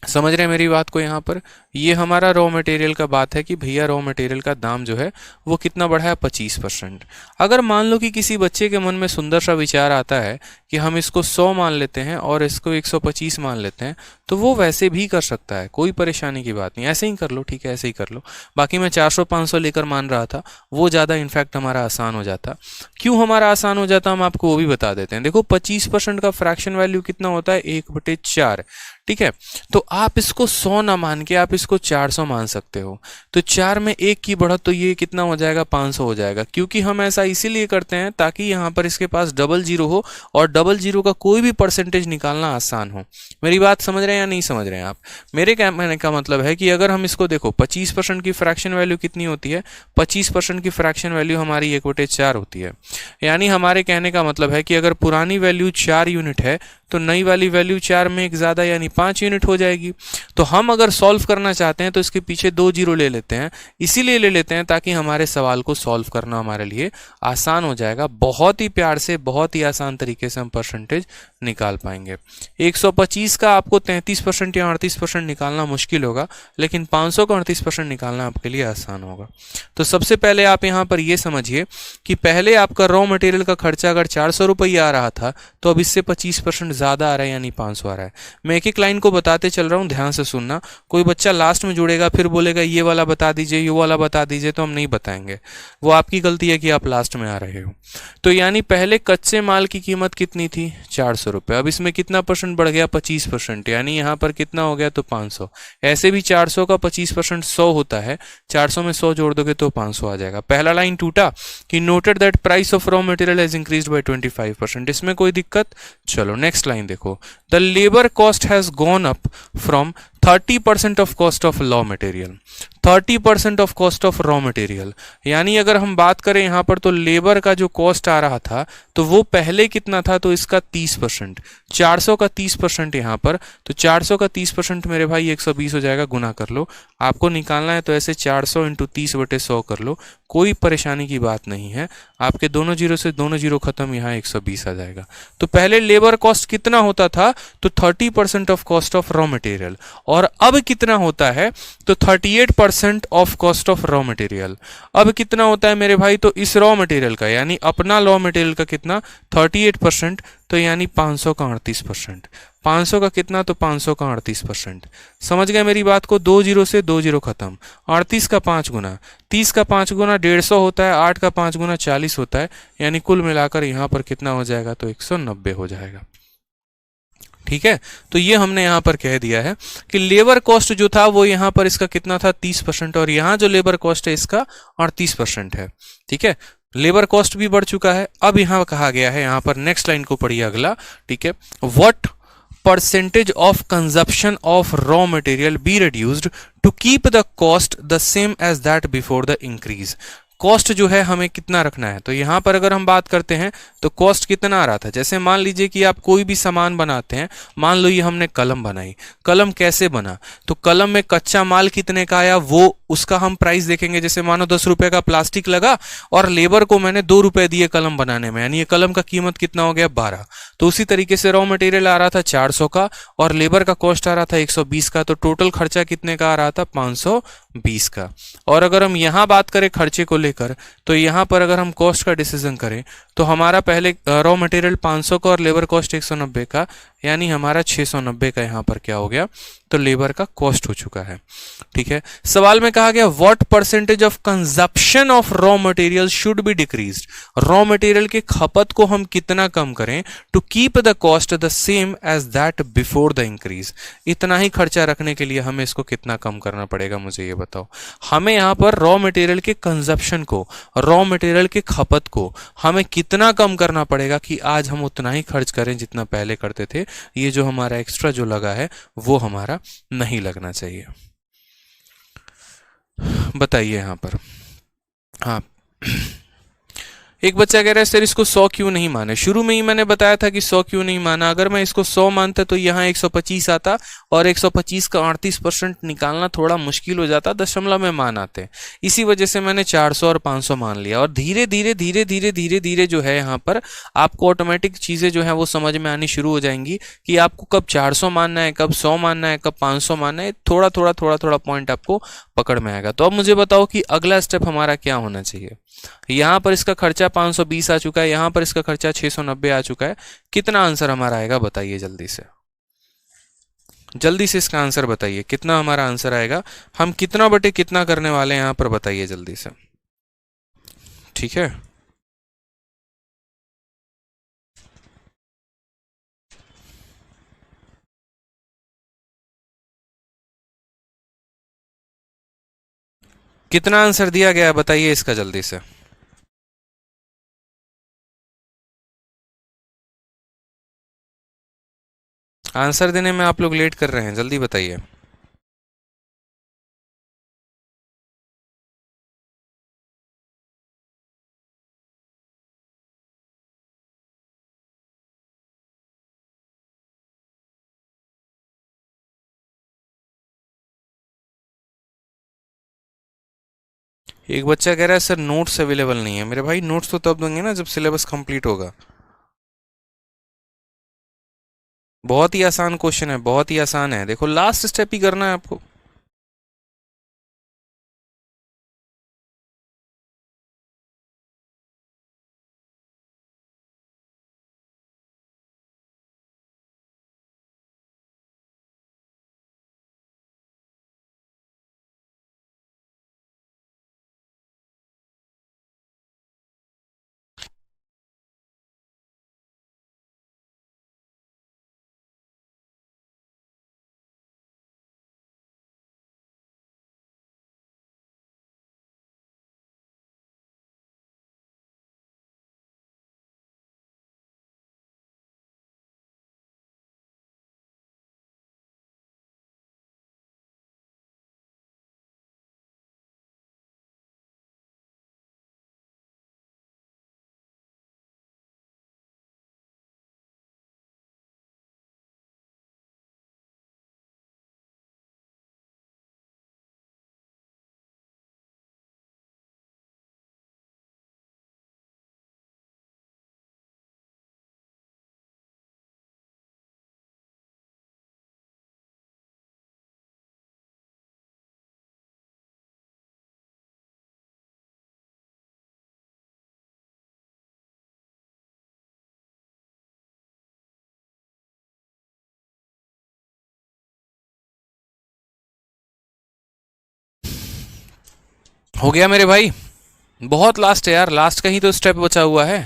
समझ रहे हैं मेरी बात को। यहाँ पर ये हमारा रॉ मटेरियल का बात है कि भैया रॉ मटेरियल का दाम जो है वो कितना बढ़ा है, 25%। अगर मान लो कि किसी बच्चे के मन में सुंदर सा विचार आता है कि हम इसको 100 मान लेते हैं और इसको 125 मान लेते हैं, तो वो वैसे भी कर सकता है, कोई परेशानी की बात नहीं, ऐसे ही कर लो। ठीक है, ऐसे ही कर लो। बाकी मैं 400-500 लेकर मान रहा था, वो ज़्यादा इनफैक्ट हमारा आसान हो जाता। क्यों हमारा आसान हो जाता, हम आपको वो भी बता देते हैं। देखो 25% का फ्रैक्शन वैल्यू कितना होता है, 1/4। ठीक है, तो आप इसको 100 ना मान के आप इसको 400 मान सकते हो। तो 4 में 1 की बढ़त, तो ये कितना हो जाएगा, 500 हो जाएगा। क्योंकि हम ऐसा इसीलिए करते हैं ताकि यहाँ पर इसके पास डबल जीरो हो और डबल जीरो का कोई भी परसेंटेज निकालना आसान हो। मेरी बात समझ रहे हैं या नहीं समझ रहे हैं आप? मेरे कहने का मतलब है कि अगर हम इसको देखो 25% की फ्रैक्शन वैल्यू कितनी होती है, 25% की फ्रैक्शन वैल्यू हमारी 1/4 होती है। यानी हमारे कहने का मतलब है कि अगर पुरानी वैल्यू 4 यूनिट है तो नई वाली वैल्यू 4 में एक ज़्यादा यानी 5 यूनिट हो जाएगी। तो हम अगर सॉल्व करना चाहते हैं तो इसके पीछे 2 जीरो ले लेते हैं, इसीलिए ले लेते हैं ताकि हमारे सवाल को सॉल्व करना हमारे लिए आसान हो जाएगा। बहुत ही प्यार से, बहुत ही आसान तरीके से हम परसेंटेज निकाल पाएंगे। 125 का आपको 33% या 38% निकालना मुश्किल होगा, लेकिन 500 का 38% निकालना आपके लिए आसान होगा। तो सबसे पहले आप यहाँ पर ये समझिए कि पहले आपका रॉ मटेरियल का खर्चा अगर 400 रुपये आ रहा था, तो अब इससे 25% ज़्यादा आ रहा है यानी 500 आ रहा है। मैं एक एक लाइन को बताते चल रहा हूँ, ध्यान से सुनना। कोई बच्चा लास्ट में जुड़ेगा फिर बोलेगा ये वाला बता दीजिए, ये वाला बता दीजिए, तो हम नहीं बताएंगे। वो आपकी गलती है कि आप लास्ट में आ रहे हो। तो यानी पहले कच्चे माल की कीमत कितनी थी, 400 रुपये। अब इसमें कितना परसेंट बढ़ गया, 25%, यानी यहाँ पर कितना हो गया, तो 500। ऐसे भी 400 का 25% 100 होता है, 400 में 100 जोड़ दोगे तो 500 आ जाएगा। पहला लाइन टूटा कि noted that price of raw material has increased by 25%। इसमें कोई दिक्कत? चलो नेक्स्ट लाइन देखो, the labour cost has gone up from 30% of cost of raw material, 30% of cost of raw material. यानी अगर हम बात करें यहाँ पर तो लेबर का जो कॉस्ट आ रहा था तो वो पहले कितना था, तो इसका 30%, 400 का 30% यहाँ पर, तो 400 का 30% मेरे भाई 120 हो जाएगा। गुना कर लो, आपको निकालना है तो ऐसे 400 इंटू 30/100 कर लो, कोई परेशानी की बात नहीं है। आपके दोनों जीरो से दोनों जीरो खत्म, यहाँ 120 आ जाएगा। तो पहले लेबर कॉस्ट कितना होता था, तो 30% of cost of raw material, और अब कितना होता है, तो 38% of cost of raw material. अब कितना होता है मेरे भाई, तो इस रॉ मटेरियल का यानी अपना रॉ मटेरियल का कितना, 38%, तो यानी 500 का 38%। 500 का कितना, तो 500 का 38%। समझ गए मेरी बात को? 2 जीरो से 2 जीरो खत्म। 38 का 5 गुना, 30 का 5 गुना 150 होता है, 8 का 5 गुना 40 होता है, यानी कुल मिलाकर यहाँ पर कितना हो जाएगा, तो 190 हो जाएगा। ठीक है, तो ये हमने यहाँ पर कह दिया है कि लेबर कॉस्ट जो था वो यहाँ पर इसका कितना था, 30%, और यहाँ जो लेबर कॉस्ट है इसका 38% है। ठीक है, लेबर कॉस्ट भी बढ़ चुका है। अब यहाँ कहा गया है, यहाँ पर नेक्स्ट लाइन को पढ़िए अगला। ठीक है, what percentage of consumption of raw material be reduced to keep the cost the same as that before the increase। Cost जो है हमें कितना रखना है, तो यहाँ पर अगर हम बात करते हैं तो कॉस्ट कितना आ रहा था। जैसे मान लीजिए कि आप कोई भी सामान बनाते हैं, मान लो ये हमने कलम बनाई। कलम कैसे बना, तो कलम में कच्चा माल कितने का आया वो उसका हम प्राइस देखेंगे। जैसे मानो 10 रुपए का प्लास्टिक लगा और लेबर को मैंने 2 रुपए दिए कलम बनाने में, यानी ये कलम का कीमत कितना हो गया, 12। तो उसी तरीके से रॉ मटेरियल आ रहा था 400 का और लेबर का कॉस्ट आ रहा था 120 का, तो टोटल खर्चा कितने का आ रहा था, 520 का। और अगर हम यहाँ बात करें खर्चे को लेकर, तो यहाँ पर अगर हम कॉस्ट का डिसीजन करें तो हमारा पहले रॉ मटेरियल 500 का और लेबर कॉस्ट 190 का, यानी हमारा 690 का यहाँ पर क्या हो गया, तो लेबर का कॉस्ट हो चुका है। ठीक है, सवाल में कहा गया what percentage of consumption of raw material should be decreased. Raw material के खपत को हम कितना कम करें to keep the cost the same as that before the increase. इतना ही खर्चा रखने के लिए हमें इसको कितना कम करना पड़ेगा, मुझे ये बताओ। हमें यहाँ पर रॉ मटेरियल के कंजप्शन को, रॉ मटेरियल के खपत को हमें कितना कम करना पड़ेगा कि आज हम उतना ही खर्च करें जितना पहले करते थे। ये जो हमारा एक्स्ट्रा जो लगा है वो हमारा नहीं लगना चाहिए। बताइए यहाँ पर। हाँ, एक बच्चा कह रहा है सर इसको 100 क्यों नहीं माने। शुरू में ही मैंने बताया था कि 100 क्यों नहीं माना। अगर मैं इसको 100 मानता तो यहाँ 125 आता और 125 का 38% निकालना थोड़ा मुश्किल हो जाता, दशमलव में मान आते। इसी वजह से मैंने 400 और 500 मान लिया। और धीरे धीरे धीरे धीरे धीरे धीरे जो है यहाँ पर आपको ऑटोमेटिक चीज़ें जो है वो समझ में आनी शुरू हो जाएंगी कि आपको कब 400 मानना है, कब 100 मानना है, कब 500 मानना है। थोड़ा थोड़ा थोड़ा थोड़ा पॉइंट आपको पकड़ में आएगा। तो अब मुझे बताओ कि अगला स्टेप हमारा क्या होना चाहिए। यहाँ पर इसका खर्चा 520 आ चुका है, यहाँ पर इसका खर्चा 690 आ चुका है। कितना आंसर हमारा आएगा बताइए जल्दी से, जल्दी से इसका आंसर बताइए कितना हमारा आंसर आएगा। हम कितना बटे कितना करने वाले हैं यहाँ पर बताइए जल्दी से। ठीक है, कितना आंसर दिया गया है बताइए इसका जल्दी से। आंसर देने में आप लोग लेट कर रहे हैं, जल्दी बताइए। एक बच्चा कह रहा है सर नोट्स अवेलेबल नहीं है। मेरे भाई नोट्स तो तब देंगे ना जब सिलेबस कंप्लीट होगा। बहुत ही आसान क्वेश्चन है, बहुत ही आसान है। देखो लास्ट स्टेप ही करना है आपको। हो गया मेरे भाई, बहुत लास्ट है यार, लास्ट का ही तो स्टेप बचा हुआ है।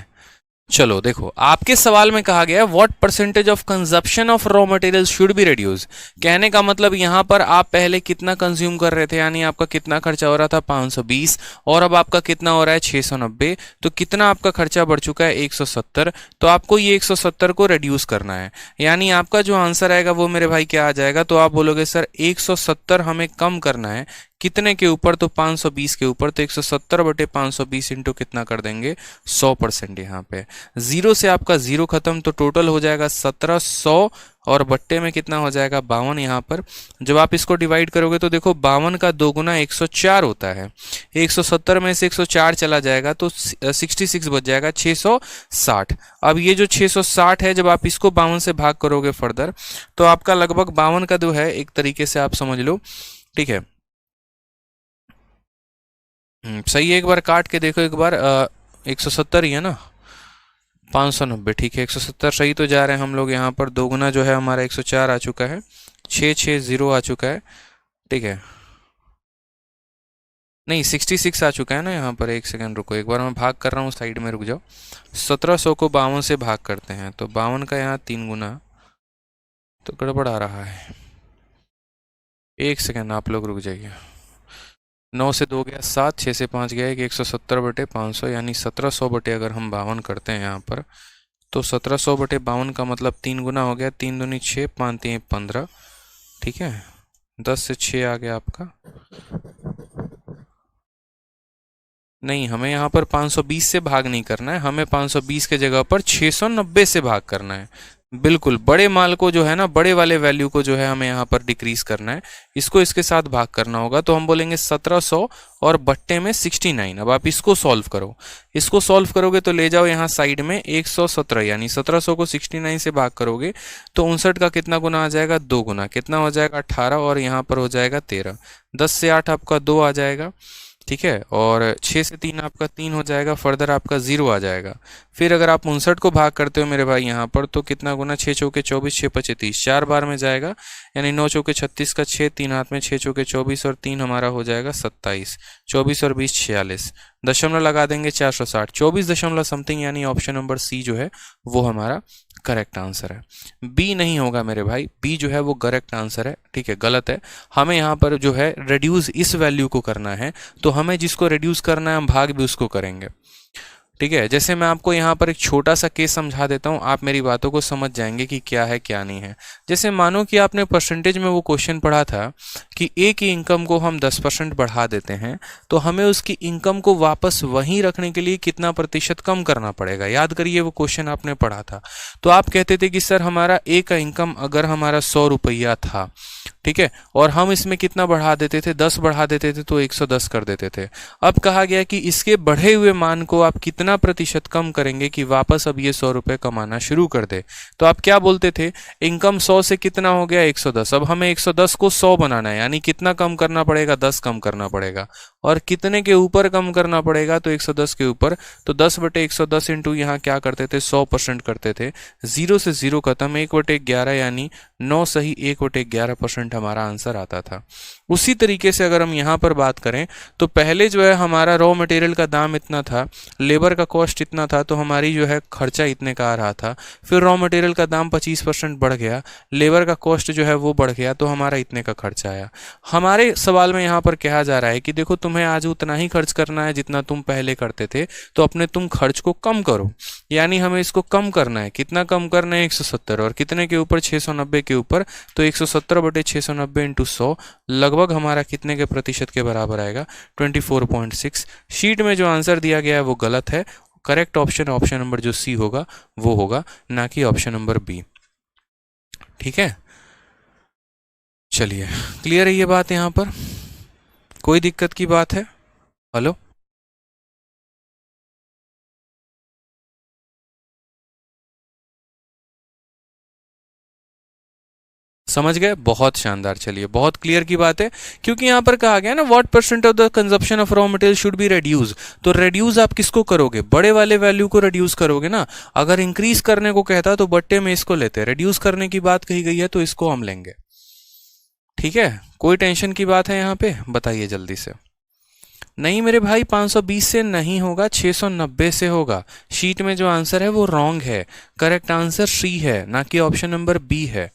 चलो देखो, आपके सवाल में कहा गया what percentage of consumption of raw material should be reduce. कहने का मतलब यहां पर आप पहले कितना कंज्यूम कर रहे थे, यानी आपका कितना खर्चा हो रहा था 520 और अब आपका कितना हो रहा है 690। तो कितना आपका खर्चा बढ़ चुका है 170। तो आपको ये 170 को रिड्यूस करना है। यानी आपका जो आंसर आएगा वो मेरे भाई क्या आ जाएगा, तो आप बोलोगे सर 170 हमें कम करना है कितने के ऊपर, तो 520 के ऊपर। तो 170 बटे 520 इंटू कितना कर देंगे 100%। यहाँ पे जीरो से आपका जीरो खत्म, तो टोटल हो जाएगा 1700 और बट्टे में कितना हो जाएगा 52। यहाँ पर जब आप इसको डिवाइड करोगे तो देखो 52 का 2 गुना 104 होता है। 170 में से 104 चला जाएगा तो 66 बच जाएगा 660। अब ये जो 660 है जब आप इसको 52 से भाग करोगे फर्दर तो आपका लगभग 52 का जो है एक तरीके से आप समझ लो। ठीक है, सही है। एक बार काट के देखो एक बार, 170 ही है ना, 590। ठीक है, 170 सही तो जा रहे हैं हम लोग। यहाँ पर दो गुना जो है हमारा 104 आ चुका है, 660 आ चुका है। ठीक है, नहीं 66 आ चुका है ना यहाँ पर। एक सेकंड रुको, एक बार मैं भाग कर रहा हूँ, साइड में रुक जाओ। 1700 को 52 से भाग करते हैं तो 52 का यहाँ 3 गुना, तो गड़बड़ आ रहा है। एक सेकंड आप लोग रुक जाइए। 9 से 2 गया 7, 6 से 5 गया 170 बटे 500, यानी 1700 बटे अगर हम 52 करते हैं यहाँ पर तो 1700 बटे 52 का मतलब 3 गुना हो गया। 3 दूनी 6, 5 3 15। ठीक है, 10 से 6 आ गया आपका नहीं, हमें यहाँ पर 520 से भाग नहीं करना है, हमें 520 के जगह पर 690 से भाग करना है। बिल्कुल, बड़े माल को जो है ना, बड़े वाले वैल्यू को जो है हमें यहाँ पर डिक्रीज करना है, इसको इसके साथ भाग करना होगा। तो हम बोलेंगे 1700 और बट्टे में 69। अब आप इसको सॉल्व करो, इसको सॉल्व करोगे तो ले जाओ यहाँ साइड में 117, यानी 1700 को 69 से भाग करोगे तो 59 का कितना गुना आ जाएगा, 2 गुना, कितना हो जाएगा 18, और यहाँ पर हो जाएगा 13। 10 से 8 आपका 2 आ जाएगा, ठीक है, और 6 से 3 आपका 3 हो जाएगा, फर्दर आपका 0 आ जाएगा। फिर अगर आप 59 को भाग करते हो मेरे भाई यहाँ पर, तो कितना गुना, 6 चौके 24, 6 पचे 30, 4 बार में जाएगा, यानी 9 चौके 36 का 6, 3 हाथ में, 6 चौके 24 और 3 हमारा हो जाएगा 27, 24 और 20 46, दशमलव लगा देंगे 460, 24 दशमलव समथिंग, यानी ऑप्शन नंबर सी जो है वो हमारा करेक्ट आंसर है। बी नहीं होगा मेरे भाई, बी जो है वो करेक्ट आंसर है, ठीक है, गलत है। हमें यहाँ पर जो है रिड्यूस इस वैल्यू को करना है, तो हमें जिसको रिड्यूस करना है हम भाग भी उसको करेंगे, ठीक है। जैसे मैं आपको यहाँ पर एक छोटा सा केस समझा देता हूँ, आप मेरी बातों को समझ जाएंगे कि क्या है क्या नहीं है। जैसे मानो कि आपने परसेंटेज में वो क्वेश्चन पढ़ा था कि ए की इनकम को हम 10% बढ़ा देते हैं, तो हमें उसकी इनकम को वापस वहीं रखने के लिए कितना प्रतिशत कम करना पड़ेगा। याद करिए वो क्वेश्चन आपने पढ़ा था। तो आप कहते थे कि सर हमारा ए का इनकम अगर हमारा 100 रुपया था, ठीक है, और हम इसमें कितना बढ़ा देते थे, 10 बढ़ा देते थे, तो 110 कर देते थे। अब कहा गया कि इसके बढ़े हुए मान को आप कितना प्रतिशत कम करेंगे कि वापस अब ये 100 रुपये कमाना शुरू कर दे। तो आप क्या बोलते थे, इनकम 100 से कितना हो गया, 110। अब हमें 110 को 100 बनाना है, यानी कितना कम करना पड़ेगा, 10 कम करना पड़ेगा। और कितने के ऊपर कम करना पड़ेगा, तो 110 के ऊपर। तो 10/110 इंटू यहाँ क्या करते थे, 100% करते थे। 0 से 0 खत्म, 1/11, यानी 9 सही 1/11% हमारा आंसर आता था। उसी तरीके से अगर हम यहाँ पर बात करें तो पहले जो है हमारा रॉ मटेरियल का दाम इतना था, लेबर का कॉस्ट इतना था, तो हमारी जो है खर्चा इतने का आ रहा था। फिर रॉ मटेरियल का दाम 25% बढ़ गया, लेबर का कॉस्ट जो है वो बढ़ गया, तो हमारा इतने का खर्चा आया। हमारे सवाल में यहाँ पर कहा जा रहा है कि देखो तुम्हें आज उतना ही खर्च करना है जितना तुम पहले करते थे, तो अपने तुम खर्च को कम करो, यानी हमें इसको कम करना है। कितना कम करना है, 170, और कितने के ऊपर, 690 के ऊपर। तो 170/690 इंटू 100 लगभग हमारा कितने के प्रतिशत के बराबर आएगा, 24.6। शीट में जो आंसर दिया गया है वो गलत है। करेक्ट ऑप्शन ऑप्शन नंबर जो सी होगा वो होगा, ना कि ऑप्शन नंबर बी, ठीक है। चलिए, क्लियर है ये बात, यहाँ पर कोई दिक्कत की बात है? हेलो, समझ गए? बहुत शानदार। चलिए, बहुत क्लियर की बात है, क्योंकि यहाँ पर कहा गया ना what percent of the consumption of raw material should be reduce. तो रिड्यूस आप किसको करोगे, बड़े वाले वैल्यू को रिड्यूस करोगे ना। अगर इंक्रीज करने को कहता तो बट्टे में इसको लेते, रिड्यूस करने की बात कही गई है तो इसको हम लेंगे, ठीक है। कोई टेंशन की बात है यहाँ पे, बताइए जल्दी से। नहीं मेरे भाई, 520 से नहीं होगा, 690 से होगा। शीट में जो आंसर है वो रॉन्ग है, करेक्ट आंसर सी है, ना कि ऑप्शन नंबर बी है,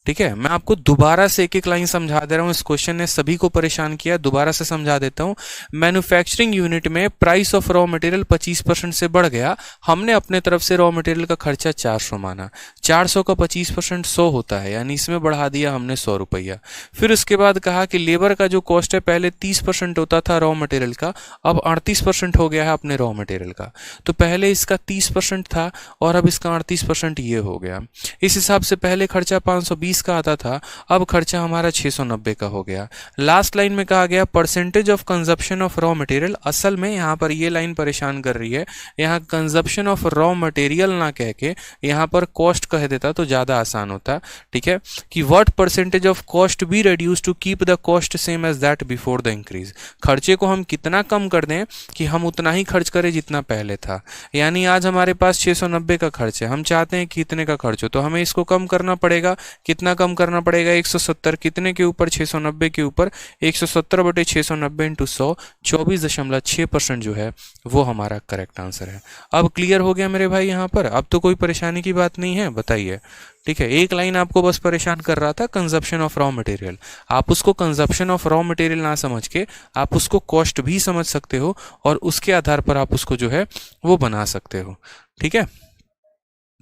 ठीक है। मैं आपको दोबारा से एक एक लाइन समझा दे रहा हूं, इस क्वेश्चन ने सभी को परेशान किया, दोबारा से समझा देता हूं। मैन्युफैक्चरिंग यूनिट में प्राइस ऑफ रॉ मटेरियल 25% से बढ़ गया, हमने अपने तरफ से रॉ मटेरियल का खर्चा 400 माना। 400 का 25% 100 होता है, यानी इसमें बढ़ा दिया हमने 100 रुपया। फिर उसके बाद कहा कि लेबर का जो कॉस्ट है पहले 30% होता था रॉ मटेरियल का, अब 38% हो गया है अपने रॉ मटेरियल का। तो पहले इसका 30% था और अब इसका 38% ये हो गया। इस हिसाब से पहले खर्चा 520 का आता था, अब खर्चा हमारा 690 का हो गया। लास्ट लाइन में कहा गया percentage of consumption of raw material. असल में यहाँ पर ये लाइन परेशान कर रही है, यहाँ कंजप्शन ऑफ रॉ मटेरियल ना कह के यहाँ पर कॉस्ट कह देता तो ज्यादा आसान होता, ठीक है। कि what percentage of cost be reduce to keep the cost same as that before the increase. खर्चे को हम कितना कम कर दें कि हम उतना ही खर्च करें जितना पहले था। यानी आज हमारे पास 690 का खर्च है, हम चाहते हैं कितने का खर्च हो, तो हमें इसको कम करना पड़ेगा। कितना कम करना पड़ेगा, 170, कितने के ऊपर, 690 के ऊपर। 170/690 इंटू 100, 24.6% जो है वो हमारा करेक्ट आंसर है। अब क्लियर हो गया मेरे भाई यहाँ पर, अब तो कोई परेशानी की बात नहीं है, बताइए, ठीक है। एक लाइन आपको बस परेशान कर रहा था, कंजप्शन ऑफ रॉ मटेरियल। आप उसको कंजप्शन ऑफ रॉ मटेरियल ना समझ के आप उसको कॉस्ट भी समझ सकते हो, और उसके आधार पर आप उसको जो है वो बना सकते हो, ठीक है।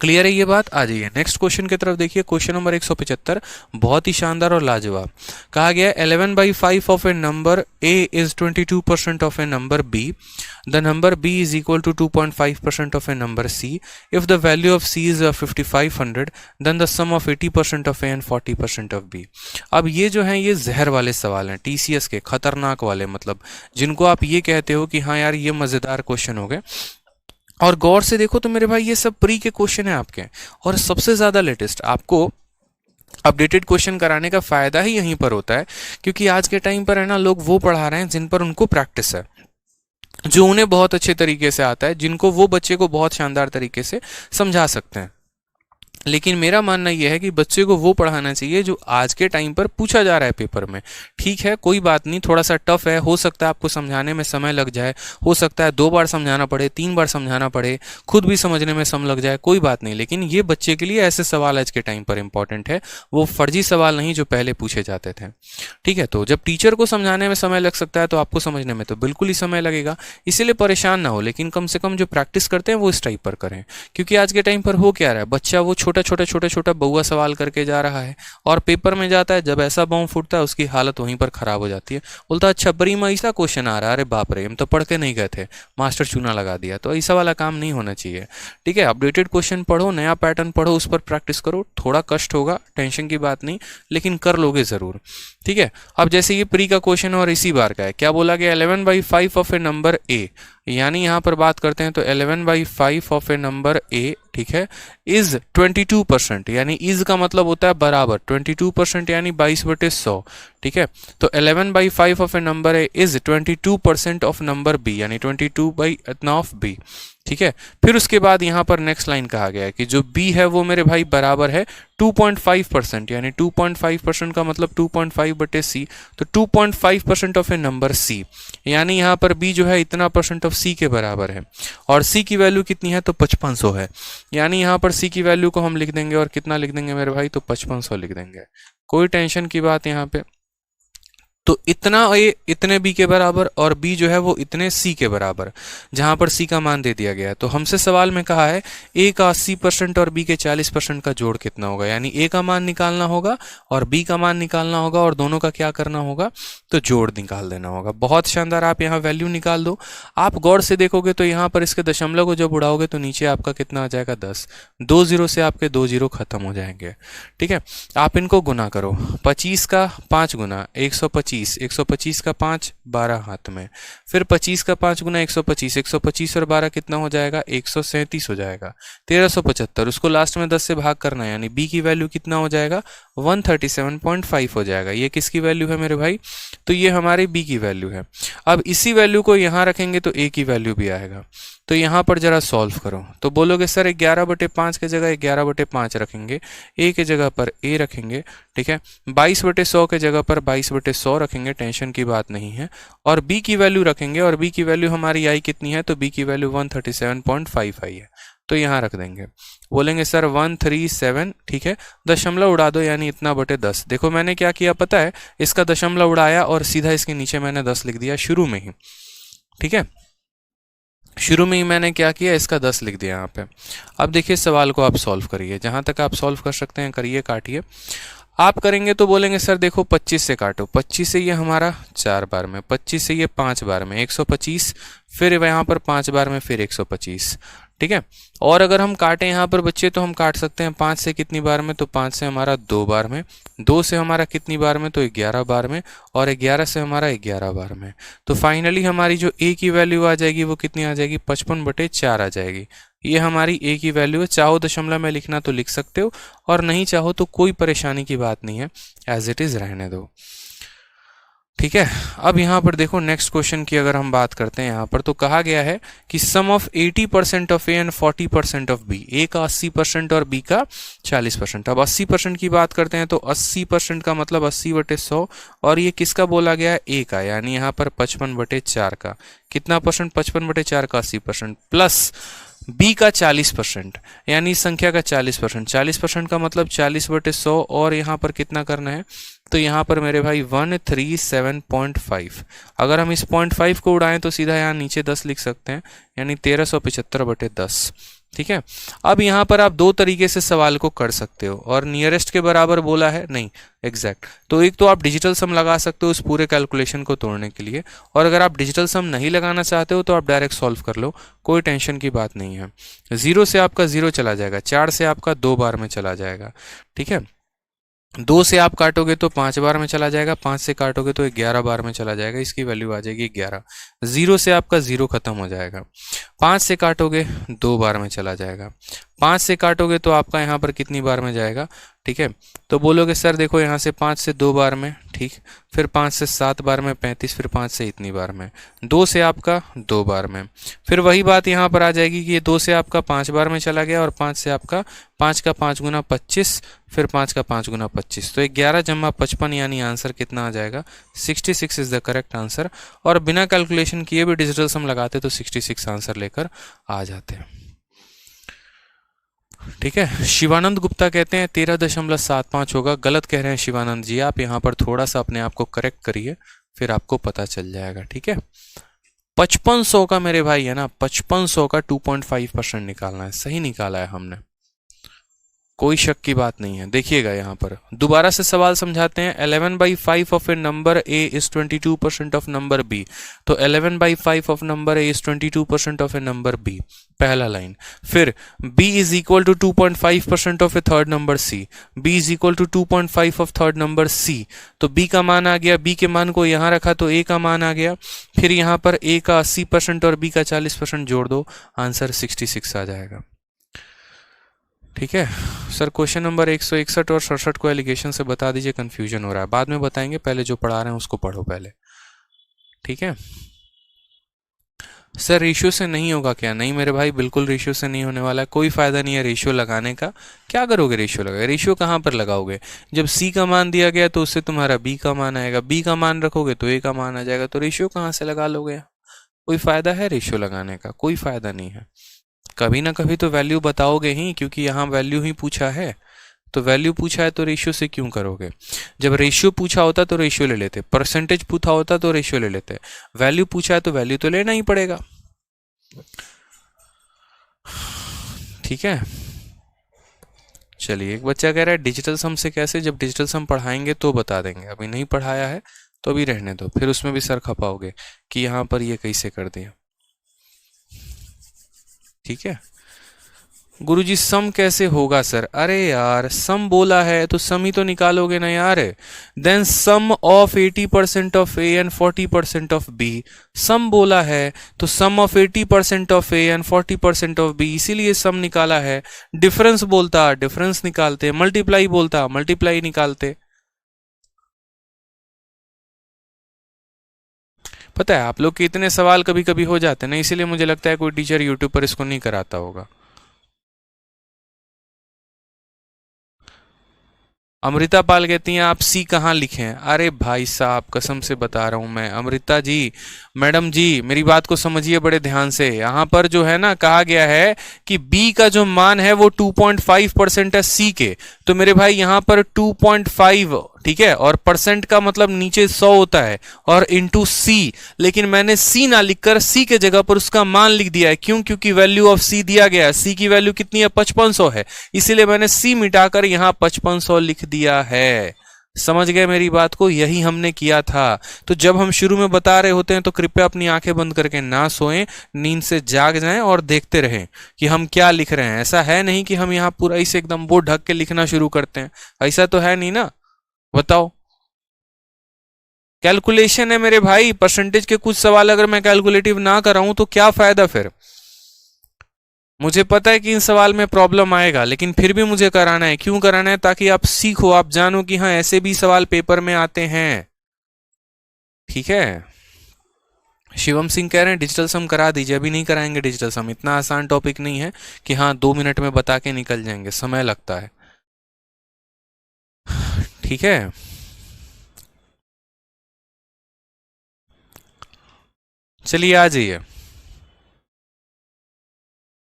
क्लियर है ये बात? आ जाइए नेक्स्ट क्वेश्चन की तरफ देखिए। क्वेश्चन नंबर 175 बहुत ही शानदार और लाजवाब। कहा गया 11/5 of a number a is 22% of a number b। The number b is equal to 2.5% of a number c। If the value of c is 5500 then the sum of 80% of a and 40% of b। अब ये जो है ये जहर वाले सवाल हैं, TCS के खतरनाक वाले, मतलब जिनको आप ये कहते हो कि हाँ यार ये मजेदार क्वेश्चन हो गए। और गौर से देखो तो मेरे भाई ये सब प्री के क्वेश्चन है आपके, और सबसे ज्यादा लेटेस्ट। आपको अपडेटेड क्वेश्चन कराने का फायदा ही यहीं पर होता है, क्योंकि आज के टाइम पर है ना लोग वो पढ़ा रहे हैं जिन पर उनको प्रैक्टिस है, जो उन्हें बहुत अच्छे तरीके से आता है, जिनको वो बच्चे को बहुत शानदार तरीके से समझा सकते हैं। लेकिन मेरा मानना यह है कि बच्चे को वो पढ़ाना चाहिए जो आज के टाइम पर पूछा जा रहा है पेपर में। ठीक है, कोई बात नहीं, थोड़ा सा टफ है, हो सकता है आपको समझाने में समय लग जाए, हो सकता है 2 बार समझाना पड़े, 3 बार समझाना पड़े, खुद भी समझने में समय लग जाए, कोई बात नहीं। लेकिन ये बच्चे के लिए ऐसे सवाल आज के टाइम पर इंपॉर्टेंट है, वो फर्जी सवाल नहीं जो पहले पूछे जाते थे। ठीक है, तो जब टीचर को समझाने में समय लग सकता है तो आपको समझने में तो बिल्कुल ही समय लगेगा, इसीलिए परेशान ना हो। लेकिन कम से कम जो प्रैक्टिस करते हैं वो इस टाइप पर करें, क्योंकि आज के टाइम पर हो क्या रहा है, बच्चा वो छोटा बउआ सवाल करके जा रहा है और पेपर में जाता है, जब ऐसा बॉम्ब फूटता है उसकी हालत वहीं पर खराब हो जाती है। बोलता है अच्छा प्री में ऐसा क्वेश्चन आ रहा है, अरे बाप रे हम तो पढ़ के नहीं गए थे, मास्टर चूना लगा दिया। तो ऐसा वाला काम नहीं होना चाहिए। ठीक है, अपडेटेड क्वेश्चन पढ़ो, नया पैटर्न पढ़ो, उस पर प्रैक्टिस करो। थोड़ा कष्ट होगा, टेंशन की बात नहीं, लेकिन कर लोगे जरूर। ठीक है, अब जैसे ये प्री का क्वेश्चन और इसी बार का है, क्या बोला गया 11/5 ऑफ ए नंबर ए, यानी यहां पर बात करते हैं तो 11/5 ऑफ ए नंबर ए, ठीक है, इज 22%, यानी इज का मतलब होता है बराबर, 22% यानी 22/100। ठीक है, तो 11/5 of a number A is 22% of number B, यानी 22 इतना ऑफ बी। ठीक है, फिर उसके बाद यहां पर नेक्स्ट लाइन कहा गया है कि जो बी है वो मेरे भाई बराबर है 2.5%, यानी 2.5% का मतलब 2.5/c, तो 2.5% ऑफ ए नंबर सी, यानी यहां पर बी जो है इतना परसेंट ऑफ सी के बराबर है, और सी की वैल्यू कितनी है तो 5500 है, यानी यहां पर सी की वैल्यू को हम लिख देंगे, और कितना लिख देंगे मेरे भाई तो 5500 लिख देंगे। कोई टेंशन की बात यहां पे, तो इतना ए इतने बी के बराबर और बी जो है वो इतने सी के बराबर, जहां पर सी का मान दे दिया गया है। तो हमसे सवाल में कहा है ए का 80% और बी के 40% का जोड़ कितना होगा, यानी ए का मान निकालना होगा और बी का मान निकालना होगा, और दोनों का क्या करना होगा तो जोड़ निकाल देना होगा। बहुत शानदार, आप यहाँ वैल्यू निकाल दो। आप गौर से देखोगे तो यहाँ पर इसके दशमलव को जब उड़ाओगे तो नीचे आपका कितना आ जाएगा 10, 2 जीरो से आपके 2 जीरो खत्म हो जाएंगे। ठीक है, आप इनको गुना करो, 25 का 5 गुना 125, 125 का 5 12 हाथ में, फिर 25 का 5 गुना 125, 125 और 12 कितना हो जाएगा 137 हो जाएगा, 1375, उसको लास्ट में 10 से भाग करना है, यानी बी की वैल्यू कितना हो जाएगा 137.5 हो जाएगा। ये किसकी वैल्यू है मेरे भाई, तो ये हमारे बी की वैल्यू है। अब इसी वैल्यू को यहां रखेंगे तो ए की वैल्यू भी आएगा। तो यहां पर जरा सॉल्व करो, तो बोलोगे सर 11/5 के जगह 11/5 रखेंगे, ए के जगह पर ए रखेंगे, ठीक है, 22/100 के जगह पर 22/100 रखेंगे, टेंशन की बात नहीं है, और बी की वैल्यू रखेंगे, और बी की वैल्यू हमारी आई कितनी है तो बी की वैल्यू 137.5 आई है, तो यहां रख देंगे। बोलेंगे सर 137, ठीक है, दशमलव उड़ा दो, यानी इतना बटे 10। देखो मैंने क्या किया पता है, इसका दशमलव उड़ाया और सीधा इसके नीचे मैंने 10 लिख दिया शुरू में ही। ठीक है, शुरू में ही मैंने क्या किया, इसका 10 लिख दिया यहाँ पे। अब देखिए सवाल को आप सॉल्व करिए, जहां तक आप सॉल्व कर सकते हैं करिए, काटिए। आप करेंगे तो बोलेंगे सर देखो 25 से काटो, 25 से ये हमारा 4 बार में, 25 से ये 5 बार में 125, फिर यहाँ पर 5 बार में फिर 125। ठीक है, और अगर हम काटें यहाँ पर बच्चे तो हम काट सकते हैं 5 से कितनी बार में, तो 5 से हमारा 2 बार में, 2 से हमारा कितनी बार में तो 11 बार में, और 11 से हमारा 11 बार में। तो फाइनली हमारी जो ए की वैल्यू आ जाएगी वो कितनी आ जाएगी 55/4 आ जाएगी। ये हमारी ए की वैल्यू है। चाहो दशमलव में लिखना तो लिख सकते हो, और नहीं चाहो तो कोई परेशानी की बात नहीं है, एज इट इज रहने दो। ठीक है, अब यहाँ पर देखो नेक्स्ट क्वेश्चन की अगर हम बात करते हैं, यहाँ पर तो कहा गया है कि sum of 80% of A and 40% of B, A का 80% और बी का 40%। अब 80% की बात करते हैं तो 80% का मतलब 80/100, और ये किसका बोला गया है ए का, यानी यहाँ पर 55/4 का, कितना परसेंट 55/4 का 80%, प्लस बी का 40%, यानी संख्या का 40%, 40% का मतलब 40/100, और यहाँ पर कितना करना है तो यहाँ पर मेरे भाई 137.5। अगर हम इस 0.5 को उड़ाएं तो सीधा यहाँ नीचे 10 लिख सकते हैं, यानी 1375/10। ठीक है। अब यहाँ पर आप दो तरीके से सवाल को कर सकते हो, और नियरेस्ट के बराबर बोला है नहीं, एग्जैक्ट। तो एक तो आप डिजिटल सम लगा सकते हो उस पूरे कैलकुलेशन को तोड़ने के लिए, और अगर आप डिजिटल सम नहीं लगाना चाहते हो तो आप डायरेक्ट सॉल्व कर लो, कोई टेंशन की बात नहीं है। 0 से आपका 0 चला जाएगा, 4 से आपका 2 बार में चला जाएगा, ठीक है। 2 से आप काटोगे तो 5 बार में चला जाएगा, 5 से काटोगे तो 11 बार में चला जाएगा, इसकी वैल्यू आ जाएगी 11। 0 से आपका 0 खत्म हो जाएगा, 5 से काटोगे 2 बार में चला जाएगा, 5 से काटोगे तो आपका यहाँ पर कितनी बार में जाएगा, ठीक है। तो बोलोगे सर देखो यहाँ से 5 से 2 बार में, ठीक, फिर 5 से 7 बार में 35, फिर 5 से इतनी बार में, 2 से आपका 2 बार में, फिर वही बात यहाँ पर आ जाएगी कि ये 2 से आपका 5 बार में चला गया, और 5 से आपका 5 का 5 गुना 25, फिर 5 का 5 गुना 25, तो 11 जमा 55 यानी आंसर कितना आ जाएगा, 66 इज द करेक्ट आंसर। और बिना कैलकुलेशन किए भी डिजिटल सम लगाते तो 66 आंसर लेकर आ जाते हैं, ठीक है। शिवानंद गुप्ता कहते हैं 13.75 होगा, गलत कह रहे हैं शिवानंद जी आप, यहाँ पर थोड़ा सा अपने आप को करेक्ट करिए, फिर आपको पता चल जाएगा, ठीक है। 5500 का मेरे भाई है ना, 5500 का 2.5% निकालना है, सही निकाला है हमने, कोई शक की बात नहीं है। देखिएगा यहाँ पर दोबारा से सवाल समझाते हैं। 11/5 of a number A is 22% of number B, तो 11/5 of number A is 22% of a number B, पहला लाइन। फिर b is equal to 2.5% of a third number c, b is equal to 2.5 of third number c, तो b का मान आ गया, b के मान को यहाँ रखा तो a का मान आ गया, फिर यहाँ पर a का 80% और b का 40% जोड़ दो, आंसर 66 आ जाएगा, ठीक है। सर क्वेश्चन नंबर 161 और 67 को एलिगेशन से बता दीजिए, कंफ्यूजन हो रहा है, बाद में बताएंगे, पहले जो पढ़ा रहे हैं उसको पढ़ो पहले, ठीक है। सर रेशियो से नहीं होगा क्या? नहीं मेरे भाई, बिल्कुल रेशियो से नहीं होने वाला है, कोई फायदा नहीं है रेशियो लगाने का। क्या करोगे रेशियो लगा, रेशियो कहाँ पर लगाओगे, जब सी का मान दिया गया तो उससे तुम्हारा बी का मान आएगा, बी का मान रखोगे तो ए का मान आ जाएगा, तो रेशियो कहाँ से लगा लोगे? कोई फायदा है रेशियो लगाने का? कोई फायदा नहीं है। कभी ना कभी तो वैल्यू बताओगे ही, क्योंकि यहाँ वैल्यू ही पूछा है, तो वैल्यू पूछा है तो रेशियो से क्यों करोगे? जब रेशियो पूछा होता तो रेशियो ले लेते, परसेंटेज पूछा होता तो रेशियो ले लेते, वैल्यू पूछा है तो वैल्यू तो लेना ही पड़ेगा, ठीक है। चलिए, एक बच्चा कह रहा है डिजिटल सम से कैसे, जब डिजिटल सम पढ़ाएंगे तो बता देंगे, अभी नहीं पढ़ाया है तो अभी रहने दो, फिर उसमें भी सर खपाओगे कि यहाँ पर ये कैसे कर दिया, ठीक है। गुरुजी सम कैसे होगा सर? अरे यार सम बोला है तो सम ही तो निकालोगे ना यार। Then sum of 80% of A and 40% of B, sum बोला है तो sum of 80% of A and 40% of B, इसीलिए सम निकाला है। डिफरेंस बोलता डिफरेंस निकालते, मल्टीप्लाई बोलता मल्टीप्लाई निकालते। पता है आप लोग के इतने सवाल कभी कभी हो जाते हैं ना, इसीलिए मुझे लगता है कोई टीचर यूट्यूब पर इसको नहीं कराता होगा। अमृता पाल कहती हैं आप सी कहाँ लिखे हैं? अरे भाई साहब कसम से बता रहा हूं मैं, अमृता जी, मैडम जी मेरी बात को समझिए बड़े ध्यान से। यहाँ पर जो है ना कहा गया है कि बी का जो मान है वो 2.5% है सी के, तो मेरे भाई यहाँ पर 2.5, ठीक है, और परसेंट का मतलब नीचे 100 होता है और इंटू सी, लेकिन मैंने सी ना लिखकर सी के जगह पर उसका मान लिख दिया है। क्यों? क्योंकि वैल्यू ऑफ सी दिया गया है, सी की वैल्यू कितनी है 5500 है, इसीलिए मैंने सी मिटाकर यहाँ 5500 लिख दिया है। समझ गए मेरी बात को? यही हमने किया था। तो जब हम शुरू में बता रहे होते हैं तो कृपया अपनी आंखें बंद करके ना सोएं, नींद से जाग जाएं और देखते रहें कि हम क्या लिख रहे हैं। ऐसा है नहीं कि हम यहाँ पूरा इसे एकदम बोर्ड ढक के लिखना शुरू करते हैं, ऐसा तो है नहीं ना, बताओ। कैलकुलेशन है मेरे भाई, परसेंटेज के कुछ सवाल अगर मैं कैलकुलेटिव ना कराऊं तो क्या फायदा फिर? मुझे पता है कि इन सवाल में प्रॉब्लम आएगा, लेकिन फिर भी मुझे कराना है। क्यों कराना है? ताकि आप सीखो, आप जानो कि हाँ ऐसे भी सवाल पेपर में आते हैं, ठीक है। शिवम सिंह कह रहे हैं डिजिटल सम करा दीजिए। अभी नहीं कराएंगे डिजिटल सम, इतना आसान टॉपिक नहीं है कि हाँ 2 मिनट में बता के निकल जाएंगे, समय लगता है, ठीक है। चलिए आ जाइए।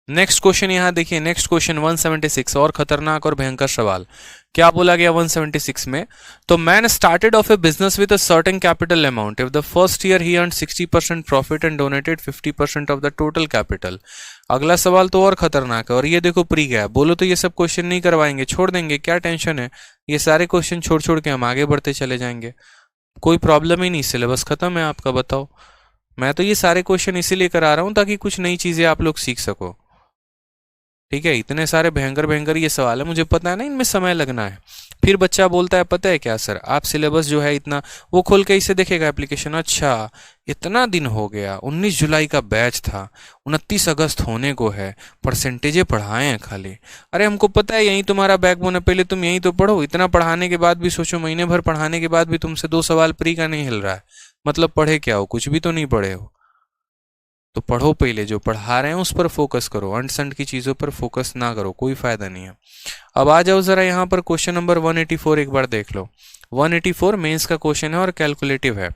नेक्स्ट क्वेश्चन यहाँ देखिए, नेक्स्ट क्वेश्चन 176, और खतरनाक और भयंकर सवाल। क्या बोला गया 176 में? तो man started off A business with a certain capital amount. If the first year he earned 60% profit and donated 50% of the total capital. अगला सवाल तो और खतरनाक है, और ये देखो प्री गया। बोलो तो ये सब क्वेश्चन नहीं करवाएंगे, छोड़ देंगे, क्या टेंशन है। ये सारे क्वेश्चन छोड़ छोड़ के हम आगे बढ़ते चले जाएंगे, कोई प्रॉब्लम ही नहीं, सिलेबस खत्म है आपका। बताओ, मैं तो ये सारे क्वेश्चन इसीलिए करा रहा हूं ताकि कुछ नई चीजें आप लोग सीख सको। ठीक है, इतने सारे भयंकर भयंकर ये सवाल है, मुझे पता है ना, इनमें समय लगना है। फिर बच्चा बोलता है पता है क्या सर, आप सिलेबस जो है इतना, वो खोल के इसे देखेगा एप्लीकेशन, अच्छा इतना दिन हो गया, 19 जुलाई का बैच था, 29 अगस्त होने को है, परसेंटेजें पढ़ाए हैं खाली। अरे हमको पता है यही तुम्हारा बैकबोन है, पहले तुम यही तो पढ़ो। इतना पढ़ाने के बाद भी सोचो, महीने भर पढ़ाने के बाद भी तुमसे 2 सवाल प्री का नहीं हिल रहा है, मतलब पढ़े क्या हो? कुछ भी तो नहीं पढ़े हो। तो पढ़ो, पहले जो पढ़ा रहे हैं उस पर फोकस करो, अंट संट की चीजों पर फोकस ना करो, कोई फायदा नहीं है। अब आ जाओ जरा यहाँ पर क्वेश्चन नंबर 184 एक बार देख लो। 184 मेंस का क्वेश्चन है और कैलकुलेटिव है।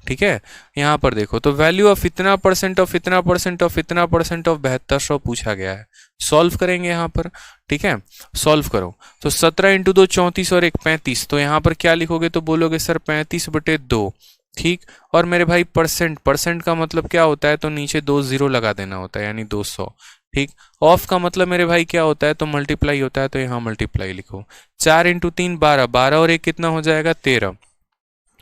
ठीक है, यहाँ पर देखो तो वैल्यू ऑफ इतना परसेंट ऑफ इतना परसेंट ऑफ इतना परसेंट ऑफ 7200 पूछा गया है। सॉल्व करेंगे यहाँ पर। ठीक है, सॉल्व करो तो 17 × 2 34 और 1 35। तो यहाँ पर क्या लिखोगे? तो बोलोगे सर 35/2। ठीक, और मेरे भाई परसेंट, परसेंट का मतलब क्या होता है? तो नीचे 2 0 लगा देना होता है, यानी 200। ठीक, ऑफ का मतलब मेरे भाई क्या होता है? तो मल्टीप्लाई होता है, तो यहाँ मल्टीप्लाई लिखो। 4 × 3 12, 12 और 1 कितना हो जाएगा? 13।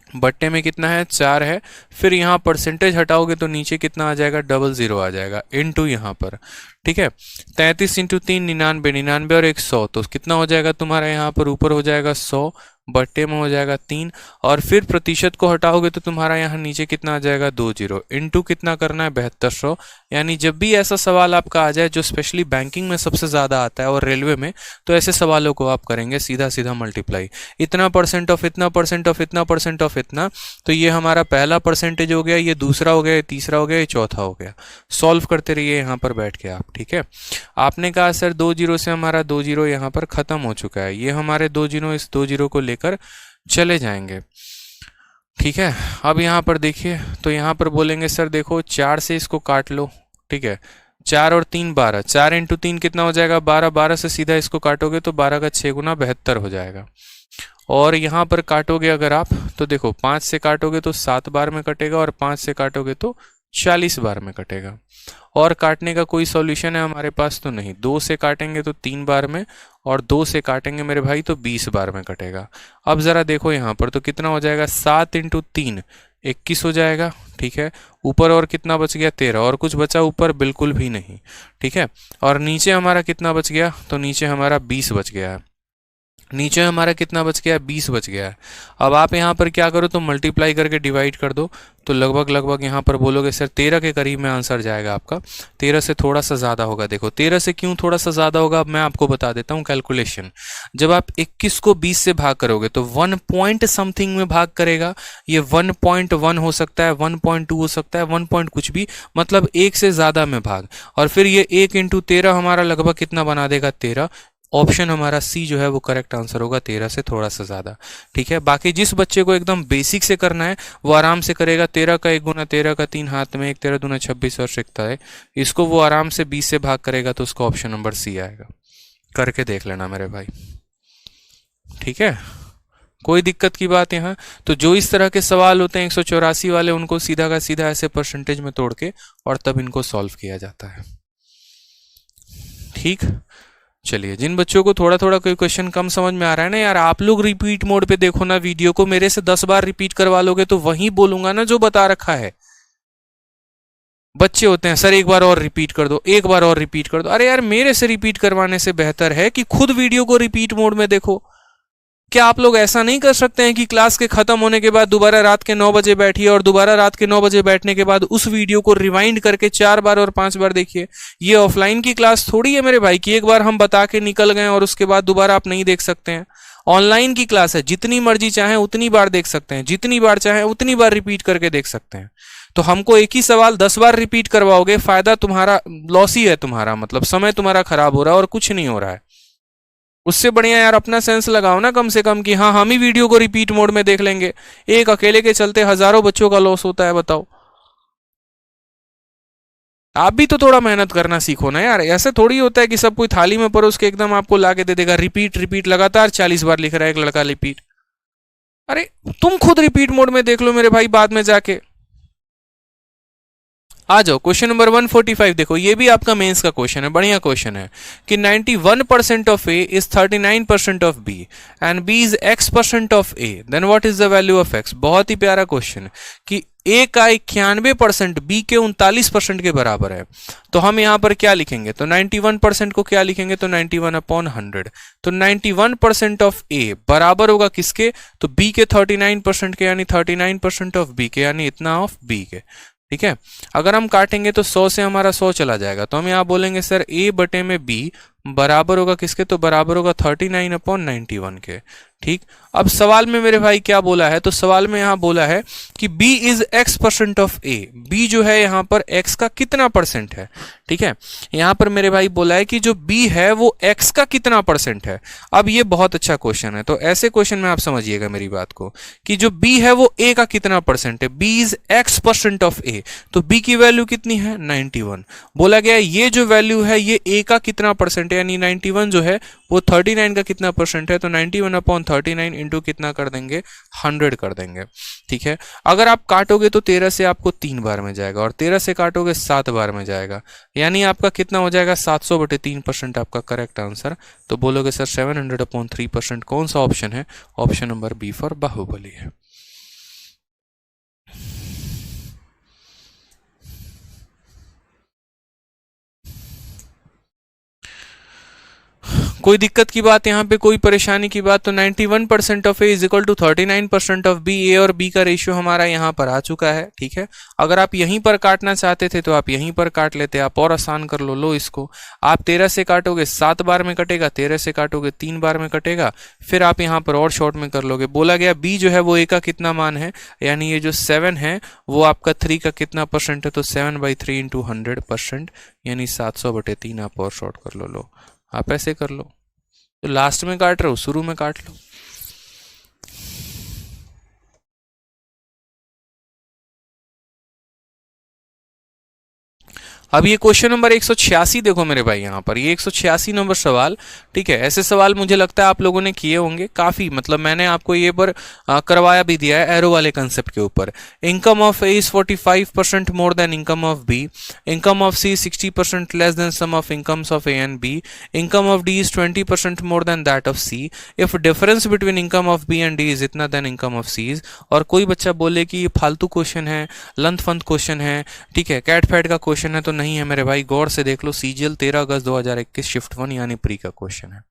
बट्टे में कितना है? 4 है। फिर यहाँ परसेंटेज हटाओगे तो नीचे कितना आ जाएगा? 00 आ जाएगा, इनटू यहाँ पर। ठीक है, 33 × 3 99, 99 और 100, तो कितना हो जाएगा तुम्हारा? यहाँ पर ऊपर हो जाएगा 100, बट्टे में हो जाएगा 3, और फिर प्रतिशत को हटाओगे तो तुम्हारा यहाँ नीचे कितना आ जाएगा? 20, इनटू कितना करना है? 7200। यानी जब भी ऐसा सवाल आपका आ जाए जो स्पेशली बैंकिंग में सबसे ज्यादा आता है और रेलवे में, तो ऐसे सवालों को आप करेंगे सीधा सीधा मल्टीप्लाई। इतना परसेंट ऑफ इतना परसेंट ऑफ इतना परसेंट ऑफ इतना, तो ये हमारा पहला परसेंटेज हो गया, ये दूसरा हो गया, ये तीसरा हो गया, ये चौथा हो गया। सॉल्व करते रहिए यहाँ पर बैठ के आप। ठीक है, आपने कहा सर 2 0 से हमारा 2 0 यहाँ पर खत्म हो चुका है, ये हमारे 2 0 इस 2 0 को लेकर चले जाएंगे। ठीक है, अब यहाँ पर देखिए, तो यहाँ पर बोलेंगे सर देखो 4 से इसको काट लो। ठीक है, 4 और 3 12, 4 × 3 कितना हो जाएगा? 12, 12 से सीधा इसको काटोगे तो 12 का 6 गुना 72 हो जाएगा। और यहाँ पर काटोगे अगर आप, तो देखो 5 से काटोगे तो 7 बार में कटेगा, और 5 से काटोगे तो 40 बार में कटेगा। और काटने का कोई सॉल्यूशन है हमारे पास? तो नहीं। 2 से काटेंगे तो 3 बार में, और 2 से काटेंगे मेरे भाई तो 20 बार में कटेगा। अब जरा देखो यहाँ पर तो कितना हो जाएगा? 7 × 3 21 हो जाएगा। ठीक है, ऊपर और कितना बच गया? 13, और कुछ बचा ऊपर? बिल्कुल भी नहीं। ठीक है, और नीचे हमारा कितना बच गया? तो नीचे हमारा 20 बच गया है। नीचे हमारा कितना बच गया? 20 बच गया है। अब आप यहाँ पर क्या करो? तो मल्टीप्लाई करके डिवाइड कर दो, तो लगभग लगभग यहाँ पर बोलोगे सर 13 के करीब में आंसर जाएगा आपका। 13 से थोड़ा सा ज़्यादा होगा। देखो 13 से क्यों थोड़ा सा ज़्यादा होगा, अब मैं आपको बता देता हूँ कैलकुलेशन। जब आप 21 को 20 से भाग करोगे तो 1 पॉइंट समथिंग में भाग करेगा। ये 1.1 हो सकता है, 1.2 हो सकता है, 1 पॉइंट कुछ भी, मतलब 1 से ज़्यादा में भाग। और फिर ये 1 × 13 हमारा लगभग कितना बना देगा? 13। ऑप्शन हमारा सी जो है वो करेक्ट आंसर होगा, 13 से थोड़ा सा ज्यादा। ठीक है, बाकी जिस बच्चे को एकदम बेसिक से करना है वो आराम से करेगा। 13 का 1 गुना 13 का 3 हाथ में 1, 13 दूना 26 और सीखता है इसको, वो आराम से 20 से भाग करेगा, तो उसका ऑप्शन नंबर सी आएगा। करके देख लेना मेरे भाई। ठीक है, कोई दिक्कत की बात यहाँ? तो जो इस तरह के सवाल होते हैं 184 वाले, उनको सीधा का सीधा ऐसे परसेंटेज में तोड़ के और तब इनको सॉल्व किया जाता है। ठीक, चलिए, जिन बच्चों को थोड़ा थोड़ा कोई क्वेश्चन कम समझ में आ रहा है ना यार, आप लोग रिपीट मोड पे देखो ना वीडियो को, मेरे से 10 बार रिपीट करवा लोगे तो वही बोलूंगा ना जो बता रखा है। बच्चे होते हैं सर एक बार और रिपीट कर दो, एक बार और रिपीट कर दो। अरे यार, मेरे से रिपीट करवाने से बेहतर है कि खुद वीडियो को रिपीट मोड में देखो। क्या आप लोग ऐसा नहीं कर सकते हैं कि क्लास के खत्म होने के बाद दोबारा रात के 9 बजे बैठिए और दोबारा रात के 9 बजे बैठने के बाद उस वीडियो को रिवाइंड करके 4 बार और 5 बार देखिए? ये ऑफलाइन की क्लास थोड़ी है मेरे भाई कि एक बार हम बता के निकल गए और उसके बाद दोबारा आप नहीं देख सकते हैं। ऑनलाइन की क्लास है, जितनी मर्जी चाहे उतनी बार देख सकते हैं, जितनी बार चाहे उतनी बार रिपीट करके देख सकते हैं। तो हमको एक ही सवाल 10 बार रिपीट करवाओगे, फायदा तुम्हारा, लॉस ही है तुम्हारा, मतलब समय तुम्हारा खराब हो रहा है और कुछ नहीं हो रहा है। उससे बढ़िया यार अपना सेंस लगाओ ना कम से कम कि हाँ, हम ही वीडियो को रिपीट मोड में देख लेंगे। एक अकेले के चलते हजारों बच्चों का लॉस होता है, बताओ। आप भी तो थोड़ा मेहनत करना सीखो ना यार, ऐसे थोड़ी होता है कि सब कोई थाली में परोस के एकदम आपको ला के दे देगा, रिपीट रिपीट लगातार 40 बार लिख रहा है एक लड़का रिपीट। अरे तुम खुद रिपीट मोड में देख लो मेरे भाई बाद में जाके। आ जाओ क्वेश्चन नंबर 145 देखो, ये भी आपका मेंस का क्वेश्चन है, बढ़िया क्वेश्चन है कि 91% of A is 39% of B and B is x% of A, then what is the value of x। बहुत ही प्यारा क्वेश्चन है कि ए का 91% बी के 39% के बराबर है। तो हम यहां पर क्या लिखेंगे, तो 91% को क्या लिखेंगे, तो 91/100। तो 91% ऑफ ए बराबर होगा किसके, तो बी के 39% के, यानी 39% ऑफ बी के, यानी इतना ऑफ बी के। ठीक है, अगर हम काटेंगे तो 100 से हमारा 100 चला जाएगा, तो हम यहां बोलेंगे सर ए बटे में बी बराबर होगा किसके, तो बराबर होगा 39/91 के। ठीक, अब सवाल में मेरे भाई क्या बोला है, तो सवाल में यहां बोला है कि b is x% of a, b जो है यहां पर x का कितना परसेंट है। ठीक है, यहां पर मेरे भाई बोला है कि जो b है वो x का कितना परसेंट है। अब ये बहुत अच्छा क्वेश्चन है, तो ऐसे क्वेश्चन में आप समझिएगा मेरी बात को कि जो b है वो a का कितना परसेंट है, b is x% of a, तो b की वैल्यू कितनी है 91। बोला गया ये जो वैल्यू है ये a का कितना परसेंट है, यानी 91 जो है वो 39 का कितना परसेंट है, तो 91/39 इंटू कितना कर देंगे 100 कर देंगे। ठीक है, अगर आप काटोगे तो 13 से आपको 3 बार में जाएगा और 13 से काटोगे 7 बार में जाएगा, यानी आपका कितना हो जाएगा 700/3% आपका करेक्ट आंसर। तो बोलोगे सर 700/3% कौन सा ऑप्शन है, option number B for Baahubali है। कोई दिक्कत की बात यहाँ पे, कोई परेशानी की बात, तो 91% of A is equal to 39% of B, A और बी का रेशियो हमारा यहाँ पर आ चुका है। ठीक है, अगर आप यहीं पर काटना चाहते थे तो आप यहीं पर काट लेते, आप और आसान कर लो। लो इसको, आप 13 से काटोगे 7 बार में कटेगा, 13 से काटोगे 3 बार में कटेगा, फिर आप यहाँ पर और शॉर्ट में कर लोगे। बोला गया बी जो है वो ए का कितना मान है, यानी ये जो 7 है वो आपका 3 का कितना परसेंट है, तो 7/3 इंटू 100%, यानी 700/3 आप और शॉर्ट कर लो। लो आप ऐसे कर लो, तो लास्ट में काट रहे हो शुरू में काट लो। अब ये क्वेश्चन नंबर 186 देखो मेरे भाई, यहाँ पर ये 186 नंबर सवाल। ठीक है, ऐसे सवाल मुझे लगता है आप लोगों ने किए होंगे काफी, मतलब मैंने आपको ये पर करवाया भी दिया है एरो वाले कंसेप्ट के ऊपर। Income of A is 45% more than income of B, income of C 60% less than sum of incomes of A and B, income of D is 20% more than that of C, if difference between income of B and D is इतना then income of C is. और कोई बच्चा बोले कि ये फालतू question है, लंथ फंथ question है, ठीक है, कैट फैट का क्वेश्चन है, तो नहीं है मेरे भाई, गौर से देख लो। सीजीएल 13 अगस्त 2021 शिफ्ट 1 यानी प्री का क्वेश्चन है।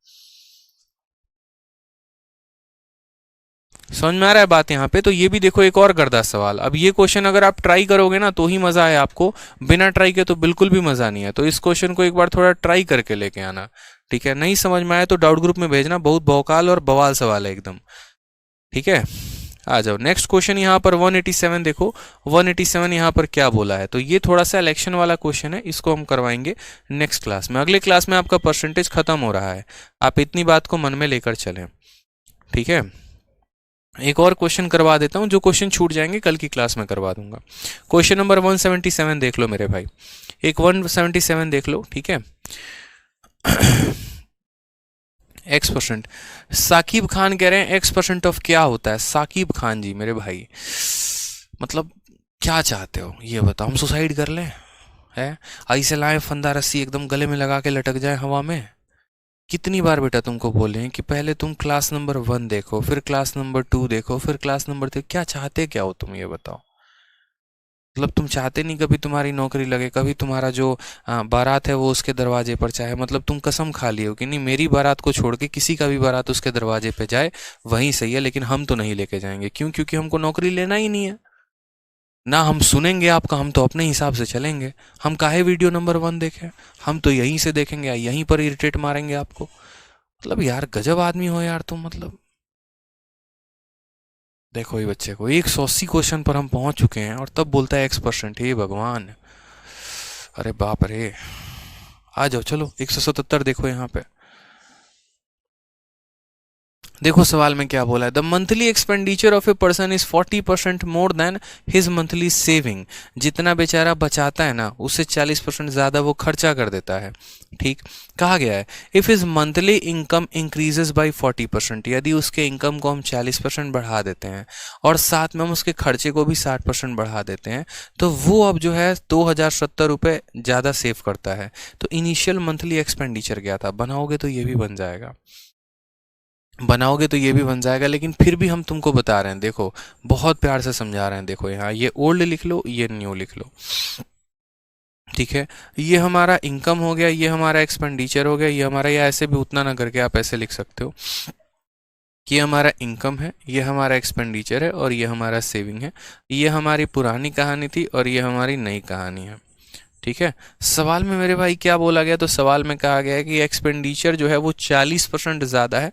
समझ में आ रहा है बात यहाँ पे। तो ये भी देखो एक और गर्दा सवाल। अब ये क्वेश्चन अगर आप ट्राई करोगे ना तो ही मजा है आपको, बिना ट्राई के तो बिल्कुल भी मजा नहीं है। तो इस क्वेश्चन को एक बार थोड़ा ट्राई करके लेके आना। ठीक है, नहीं समझ में आया तो डाउट ग्रुप में भेजना, बहुत भौकाल और बवाल सवाल है एकदम। ठीक है, आ जाओ नेक्स्ट क्वेश्चन यहाँ पर 187 देखो। 187 यहाँ पर क्या बोला है, तो ये थोड़ा सा इलेक्शन वाला क्वेश्चन है, इसको हम करवाएंगे नेक्स्ट क्लास में। अगले क्लास में आपका परसेंटेज खत्म हो रहा है, आप इतनी बात को मन में लेकर चलें। ठीक है, एक और क्वेश्चन करवा देता हूं, जो क्वेश्चन छूट जाएंगे कल की क्लास में करवा दूंगा। क्वेश्चन नंबर 177 देख लो मेरे भाई, एक 177 देख लो। ठीक है, x%। साकिब खान कह रहे हैं x% ऑफ क्या होता है। साकिब खान जी मेरे भाई, मतलब क्या चाहते हो ये बताओ, हम सुसाइड कर लें है, ऐसे लाए फंदा रस्सी एकदम गले में लगा के लटक जाए हवा में। कितनी बार बेटा तुमको बोले हैं कि पहले तुम क्लास नंबर 1 देखो, फिर क्लास नंबर 2 देखो, फिर क्लास नंबर 3। क्या चाहते क्या हो तुम ये बताओ, मतलब तुम चाहते नहीं कभी तुम्हारी नौकरी लगे, कभी तुम्हारा जो बारात है वो उसके दरवाजे पर चाहे, मतलब तुम कसम खा लिए हो कि नहीं मेरी बारात को छोड़ के किसी का भी बारात उसके दरवाजे पे जाए वहीं सही है, लेकिन हम तो नहीं लेके जाएंगे। क्यों? क्योंकि हमको नौकरी लेना ही नहीं है ना, हम सुनेंगे आपका, हम तो अपने हिसाब से चलेंगे। हम काहे वीडियो नंबर 1 देखें, हम तो यहीं से देखेंगे, यहीं पर इरिटेट मारेंगे आपको। मतलब यार गजब आदमी हो यार तुम, मतलब देखो ये बच्चे को 180 क्वेश्चन पर हम पहुंच चुके हैं और तब बोलता है x%। हे भगवान, अरे बाप रे। आ जाओ चलो 177 देखो यहाँ पे। देखो सवाल में क्या बोला है, the monthly expenditure of a person is 40% more than his monthly saving. जितना बेचारा बचाता है ना, उससे 40% ज़्यादा वो खर्चा कर देता है। ठीक, कहा गया है if his monthly income increases by 40%, यदि उसके इनकम को हम 40% बढ़ा देते हैं और साथ में हम उसके खर्चे को भी 60% बढ़ा देते हैं, तो वो अब जो है 2070 रुपये ज़्यादा सेव करता है। तो इनिशियल मंथली एक्सपेंडिचर क्या था, बनाओगे तो ये भी बन जाएगा, बनाओगे तो ये भी बन जाएगा, लेकिन फिर भी हम तुमको बता रहे हैं, देखो बहुत प्यार से समझा रहे हैं। देखो यहाँ ये ओल्ड लिख लो, ये न्यू लिख लो। ठीक है, ये हमारा इनकम हो गया, ये हमारा एक्सपेंडिचर हो गया, ये हमारा, या ऐसे भी उतना ना करके आप ऐसे लिख सकते हो कि ये हमारा इनकम है, ये हमारा एक्सपेंडिचर है और ये हमारा सेविंग है। ये हमारी पुरानी कहानी थी और ये हमारी नई कहानी है। ठीक है, सवाल में मेरे भाई क्या बोला गया, तो सवाल में कहा गया है कि एक्सपेंडिचर जो है वो 40% ज़्यादा है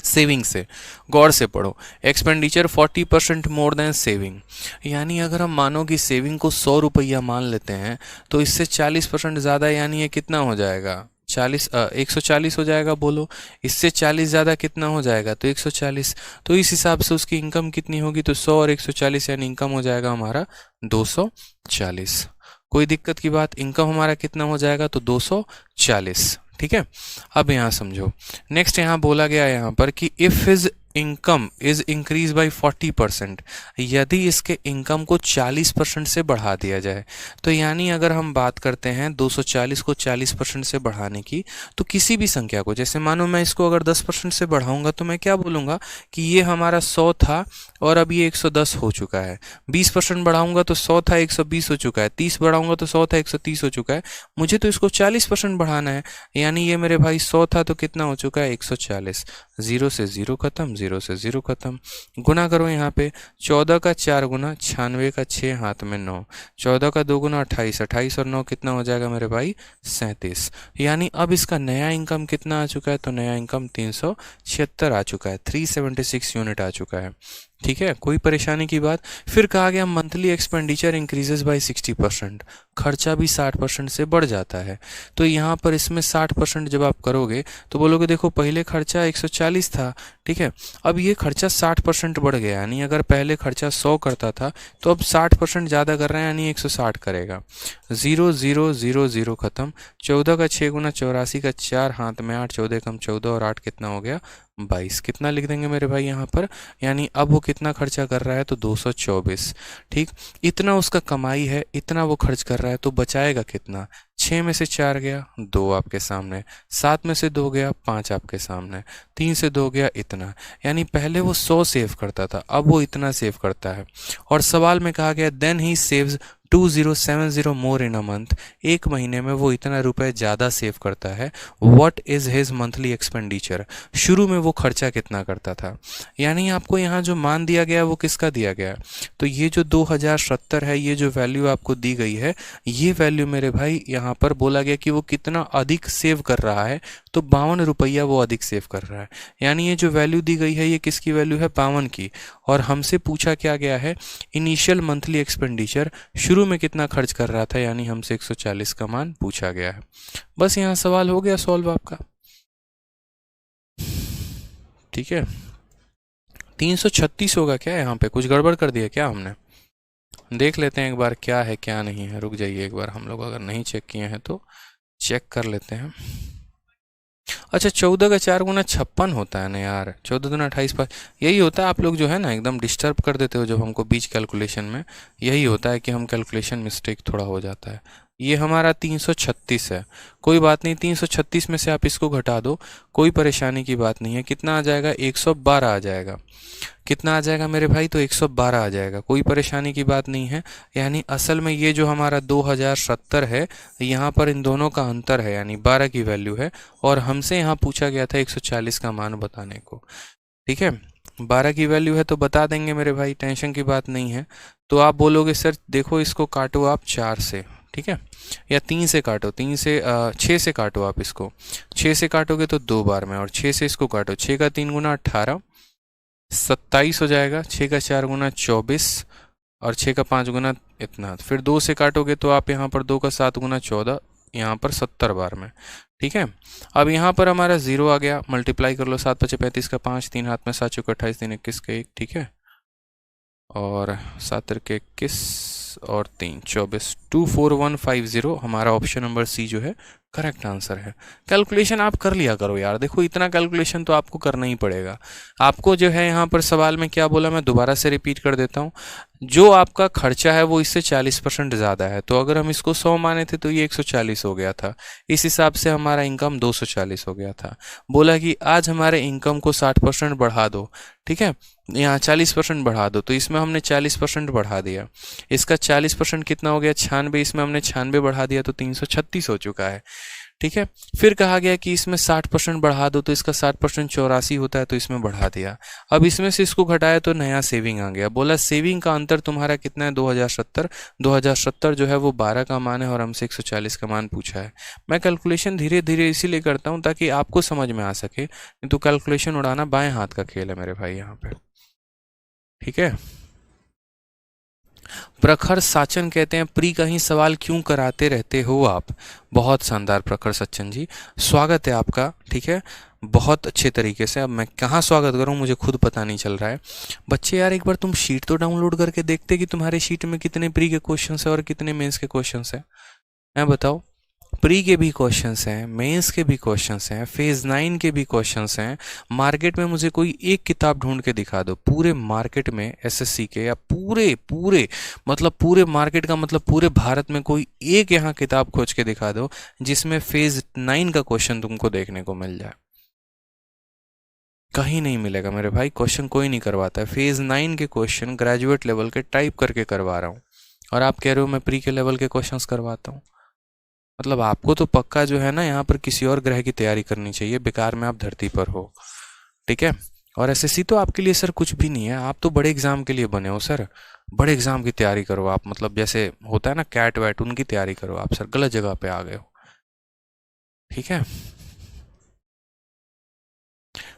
सेविंग से। गौर से पढ़ो, एक्सपेंडिचर 40% मोर देन सेविंग। यानी अगर हम मानो कि सेविंग को 100 रुपया मान लेते हैं, तो इससे 40% ज़्यादा, यानी ये कितना हो जाएगा, 140 हो जाएगा। बोलो, इससे 40 ज़्यादा कितना हो जाएगा, तो 140। तो इस हिसाब से उसकी इनकम कितनी होगी, तो 100 और 140, यानी इनकम हो जाएगा हमारा 240। कोई दिक्कत की बात, इनकम हमारा कितना हो जाएगा, तो 240। ठीक है, अब यहाँ समझो, नेक्स्ट यहाँ बोला गया है यहाँ पर कि if his income is increase by 40%, यदि इसके इनकम को 40% से बढ़ा दिया जाए। तो यानी अगर हम बात करते हैं 240 को 40% से बढ़ाने की, तो किसी भी संख्या को, जैसे मानो मैं इसको अगर 10% से बढ़ाऊंगा, तो मैं क्या बोलूँगा कि ये हमारा 100 था और अब ये 110 हो चुका है। 20% बढ़ाऊंगा तो 100 था 120 हो चुका है। 30 बढ़ाऊंगा तो 100 था 130 हो चुका है। मुझे तो इसको 40% बढ़ाना है, यानी ये मेरे भाई 100 था तो कितना हो चुका है, 140। 0 से 0 खत्म, 0 से 0 खत्म। गुना करो यहाँ पे, 14 का 4 गुना 96 का 6 हाथ में 9, 14 का 2 गुना 28, 28 और 9 कितना हो जाएगा मेरे भाई, 37। यानी अब इसका नया इनकम कितना आ चुका है, तो नया इनकम 376 आ चुका है, 376 यूनिट आ चुका है। ठीक है, कोई परेशानी की बात। फिर कहा गया मंथली एक्सपेंडिचर इंक्रीजेस बाय 60%, खर्चा भी 60% से बढ़ जाता है। तो यहाँ पर इसमें 60% जब आप करोगे तो बोलोगे देखो पहले खर्चा 140 था, ठीक है, अब ये खर्चा 60% बढ़ गया, यानी अगर पहले खर्चा 100 करता था तो अब 60% ज़्यादा कर रहे हैं, यानी 160 करेगा। 0 0 0 0 खत्म। 14 का 6 गुना 84 का 4 हाथ में 8, 14 कम 14 और 8 कितना हो गया, 22। कितना लिख देंगे मेरे भाई यहाँ पर, यानी अब वो कितना खर्चा कर रहा है, तो 224। ठीक, इतना उसका कमाई है, इतना वो खर्च कर रहा है, तो बचाएगा कितना, 6 में से 4 गया 2 आपके सामने, 7 में से 2 गया 5 आपके सामने, 3 से 2 गया इतना। यानी पहले वो 100 सेव करता था, अब वो इतना सेव करता है। और सवाल में कहा गया then he saves 2070 more in a month, एक महीने में वो इतना रुपए ज़्यादा सेव करता है। What is his monthly expenditure, शुरू में वो खर्चा कितना करता था। यानी आपको यहाँ जो मान दिया गया वो किसका दिया गया, तो ये जो 2070 है, ये जो वैल्यू आपको दी गई है, ये वैल्यू मेरे भाई यहाँ पर बोला गया कि वो कितना अधिक सेव कर रहा है, तो 52 रुपया वो अधिक सेव कर रहा है। यानी ये जो वैल्यू दी गई है ये किसकी वैल्यू है, 52 की। और हमसे पूछा क्या गया है, इनिशियल मंथली एक्सपेंडिचर, शुरू में कितना खर्च कर रहा था, यानी हमसे 140 का मान पूछा गया है। बस यहाँ सवाल हो गया सॉल्व आपका। ठीक है, 336 होगा क्या, यहाँ पे कुछ गड़बड़ कर दिया क्या हमने, देख लेते हैं एक बार क्या है क्या नहीं है। रुक जाइए एक बार, हम लोग अगर नहीं चेक किए हैं तो चेक कर लेते हैं। अच्छा, 14 का 4 गुना 56 होता है ना यार, 14 दूना 28 पर यही होता है। आप लोग जो है ना एकदम डिस्टर्ब कर देते हो जब हमको बीच कैलकुलेशन में, यही होता है कि हम कैलकुलेशन मिस्टेक थोड़ा हो जाता है। ये हमारा 336 है, कोई बात नहीं, 336 में से आप इसको घटा दो, कोई परेशानी की बात नहीं है। कितना आ जाएगा, 112 आ जाएगा। कितना आ जाएगा मेरे भाई, तो 112 आ जाएगा, कोई परेशानी की बात नहीं है। यानी असल में ये जो हमारा 2070 है, यहाँ पर इन दोनों का अंतर है, यानी 12 की वैल्यू है, और हमसे यहाँ पूछा गया था 140 का मान बताने को। ठीक है, 12 की वैल्यू है तो बता देंगे मेरे भाई, टेंशन की बात नहीं है। तो आप बोलोगे सर देखो इसको काटो आप 4 से, ठीक है, या 3 से काटो, 6 से काटो आप इसको, 6 से काटोगे तो 2 बार में, और 6 से इसको काटो, 6 का 3 गुना 18, 27 हो जाएगा, 6 का 4 गुना 24, और 6 का 5 गुना इतना। फिर 2 से काटोगे तो आप यहाँ पर 2 का 7 गुना 14, यहाँ पर 70 बार में। ठीक है, अब यहाँ पर हमारा 0 आ गया, मल्टीप्लाई कर लो, 7 पचे 35 का 5, 3 हाथ में 7 चौके 28, 3 21 का 1। ठीक है, और 7 तिरके 21 और 3 24, 24150 हमारा ऑप्शन नंबर सी जो है करेक्ट आंसर है। कैलकुलेशन आप कर लिया करो यार, देखो इतना कैलकुलेशन तो आपको करना ही पड़ेगा। आपको जो है यहाँ पर सवाल में क्या बोला, मैं दोबारा से रिपीट कर देता हूँ। जो आपका खर्चा है वो इससे 40% ज़्यादा है, तो अगर हम इसको 100 माने थे तो ये 140 हो गया था। इस हिसाब से हमारा इनकम 240 हो गया था। बोला कि आज हमारे इनकम को 60% बढ़ा दो। ठीक है, यहाँ 40% बढ़ा दो, तो इसमें हमने 40% बढ़ा दिया। इसका 40% कितना हो गया, 96, इसमें हमने 96 बढ़ा दिया तो 336 हो चुका है। ठीक है, फिर कहा गया कि इसमें 60% बढ़ा दो, तो इसका 60% 84 होता है, तो इसमें बढ़ा दिया। अब इसमें से इसको घटाया तो नया सेविंग आ गया। बोला सेविंग का अंतर तुम्हारा कितना है, 2070। 2070 जो है वो 12 का मान है और हमसे 140 का मान पूछा है। मैं कैलकुलेशन धीरे धीरे इसीलिए करता हूँ ताकि आपको समझ में आ सके, तो कैलकुलेशन उड़ाना बाएं हाथ का खेल है मेरे भाई यहाँ पे। ठीक है, प्रखर साचन कहते हैं प्री कहीं सवाल क्यों कराते रहते हो आप। बहुत शानदार प्रखर सचिन जी, स्वागत है आपका। ठीक है, बहुत अच्छे तरीके से। अब मैं कहाँ स्वागत करूँ मुझे खुद पता नहीं चल रहा है। बच्चे यार एक बार तुम शीट तो डाउनलोड करके देखते कि तुम्हारे शीट में कितने प्री के क्वेश्चंस है और कितने मेंस के क्वेश्चंस है। मैं बताओ, प्री के भी क्वेश्चंस हैं, मेंस के भी क्वेश्चंस हैं, फेज 9 के भी क्वेश्चंस हैं। मार्केट में मुझे कोई एक किताब ढूंढ के दिखा दो पूरे मार्केट में एसएससी के, या पूरे पूरे मतलब पूरे मार्केट का मतलब पूरे भारत में कोई एक यहाँ किताब खोज के दिखा दो जिसमें फेज 9 का क्वेश्चन तुमको देखने को मिल जाए। कहीं नहीं मिलेगा मेरे भाई, क्वेश्चन कोई नहीं करवाता है। फेज 9 के क्वेश्चन ग्रेजुएट लेवल के टाइप करके करवा रहा हूँ, और आप कह रहे हो मैं प्री के लेवल के क्वेश्चंस करवाता हूँ। मतलब आपको तो पक्का जो है ना यहाँ पर किसी और ग्रह की तैयारी करनी चाहिए, बेकार में आप धरती पर हो। ठीक है, और एसएससी तो आपके लिए सर कुछ भी नहीं है, आप तो बड़े एग्जाम के लिए बने हो सर। बड़े एग्जाम की तैयारी करो आप, मतलब जैसे होता है ना कैट वैट, उनकी तैयारी करो आप सर, गलत जगह पे आ गए हो। ठीक है,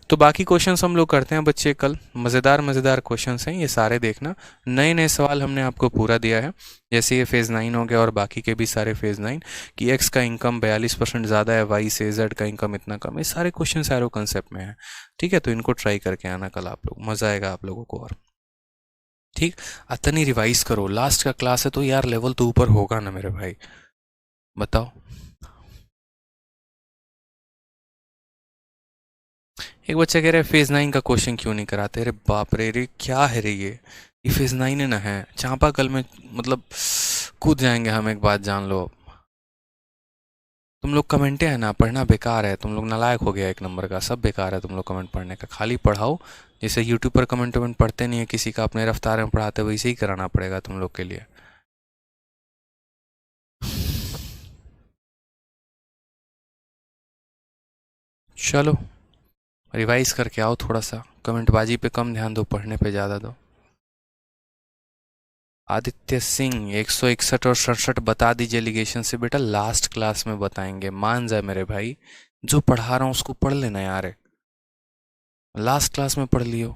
तो बाकी क्वेश्चंस हम लोग करते हैं बच्चे कल। मज़ेदार मज़ेदार क्वेश्चंस हैं ये सारे, देखना नए नए सवाल हमने आपको पूरा दिया है। जैसे ये फेज़ 9 हो गया और बाकी के भी सारे फेज़ 9 कि एक्स का इनकम 42% ज़्यादा है वाई से, जेड का इनकम इतना कम है, सारे क्वेश्चन एरो कंसेप्ट में है। ठीक है, तो इनको ट्राई करके आना कल आप लोग, मज़ा आएगा आप लोगों को। और ठीक, अतनी रिवाइज करो, लास्ट का क्लास है तो यार लेवल तो ऊपर होगा ना मेरे भाई, बताओ। एक बच्चा कह रहा है फेज 9 का क्वेश्चन क्यों नहीं कराते। अरे बाप रे, रे क्या है रे ये फेज 9 है ना, है चांपा कल में, मतलब कूद जाएंगे हम, एक बात जान लो। तुम लोग कमेंटे है ना, पढ़ना बेकार है, तुम लोग नालायक हो गया एक नंबर का, सब बेकार है तुम लोग कमेंट पढ़ने का, खाली पढ़ाओ। जैसे यूट्यूब पर कमेंट वमेंट पढ़ते नहीं है किसी का, अपने रफ्तार में पढ़ाते, वैसे ही कराना पड़ेगा तुम लोग के लिए। चलो रिवाइज करके आओ थोड़ा सा, कमेंटबाजी पे कम ध्यान दो, पढ़ने पे ज़्यादा दो। आदित्य सिंह 161 और 67 बता दीजिए लिगेशन से। बेटा लास्ट क्लास में बताएंगे, मान जाए मेरे भाई, जो पढ़ा रहा हूँ उसको पढ़ लेना यार, लास्ट क्लास में पढ़ लियो।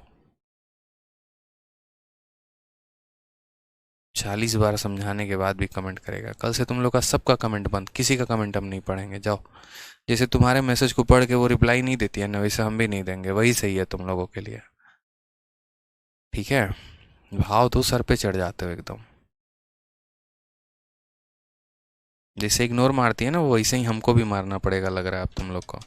40 बार समझाने के बाद भी कमेंट करेगा। कल से तुम लोग का सबका कमेंट बंद, किसी का कमेंट हम नहीं पढ़ेंगे, जाओ। जैसे तुम्हारे मैसेज को पढ़ के वो रिप्लाई नहीं देती है ना, वैसे हम भी नहीं देंगे, वही सही है तुम लोगों के लिए। ठीक है, भाव तो सर पे चढ़ जाते हो एकदम, जैसे इग्नोर मारती है ना वो, वैसे ही हमको भी मारना पड़ेगा लग रहा है अब तुम लोग को।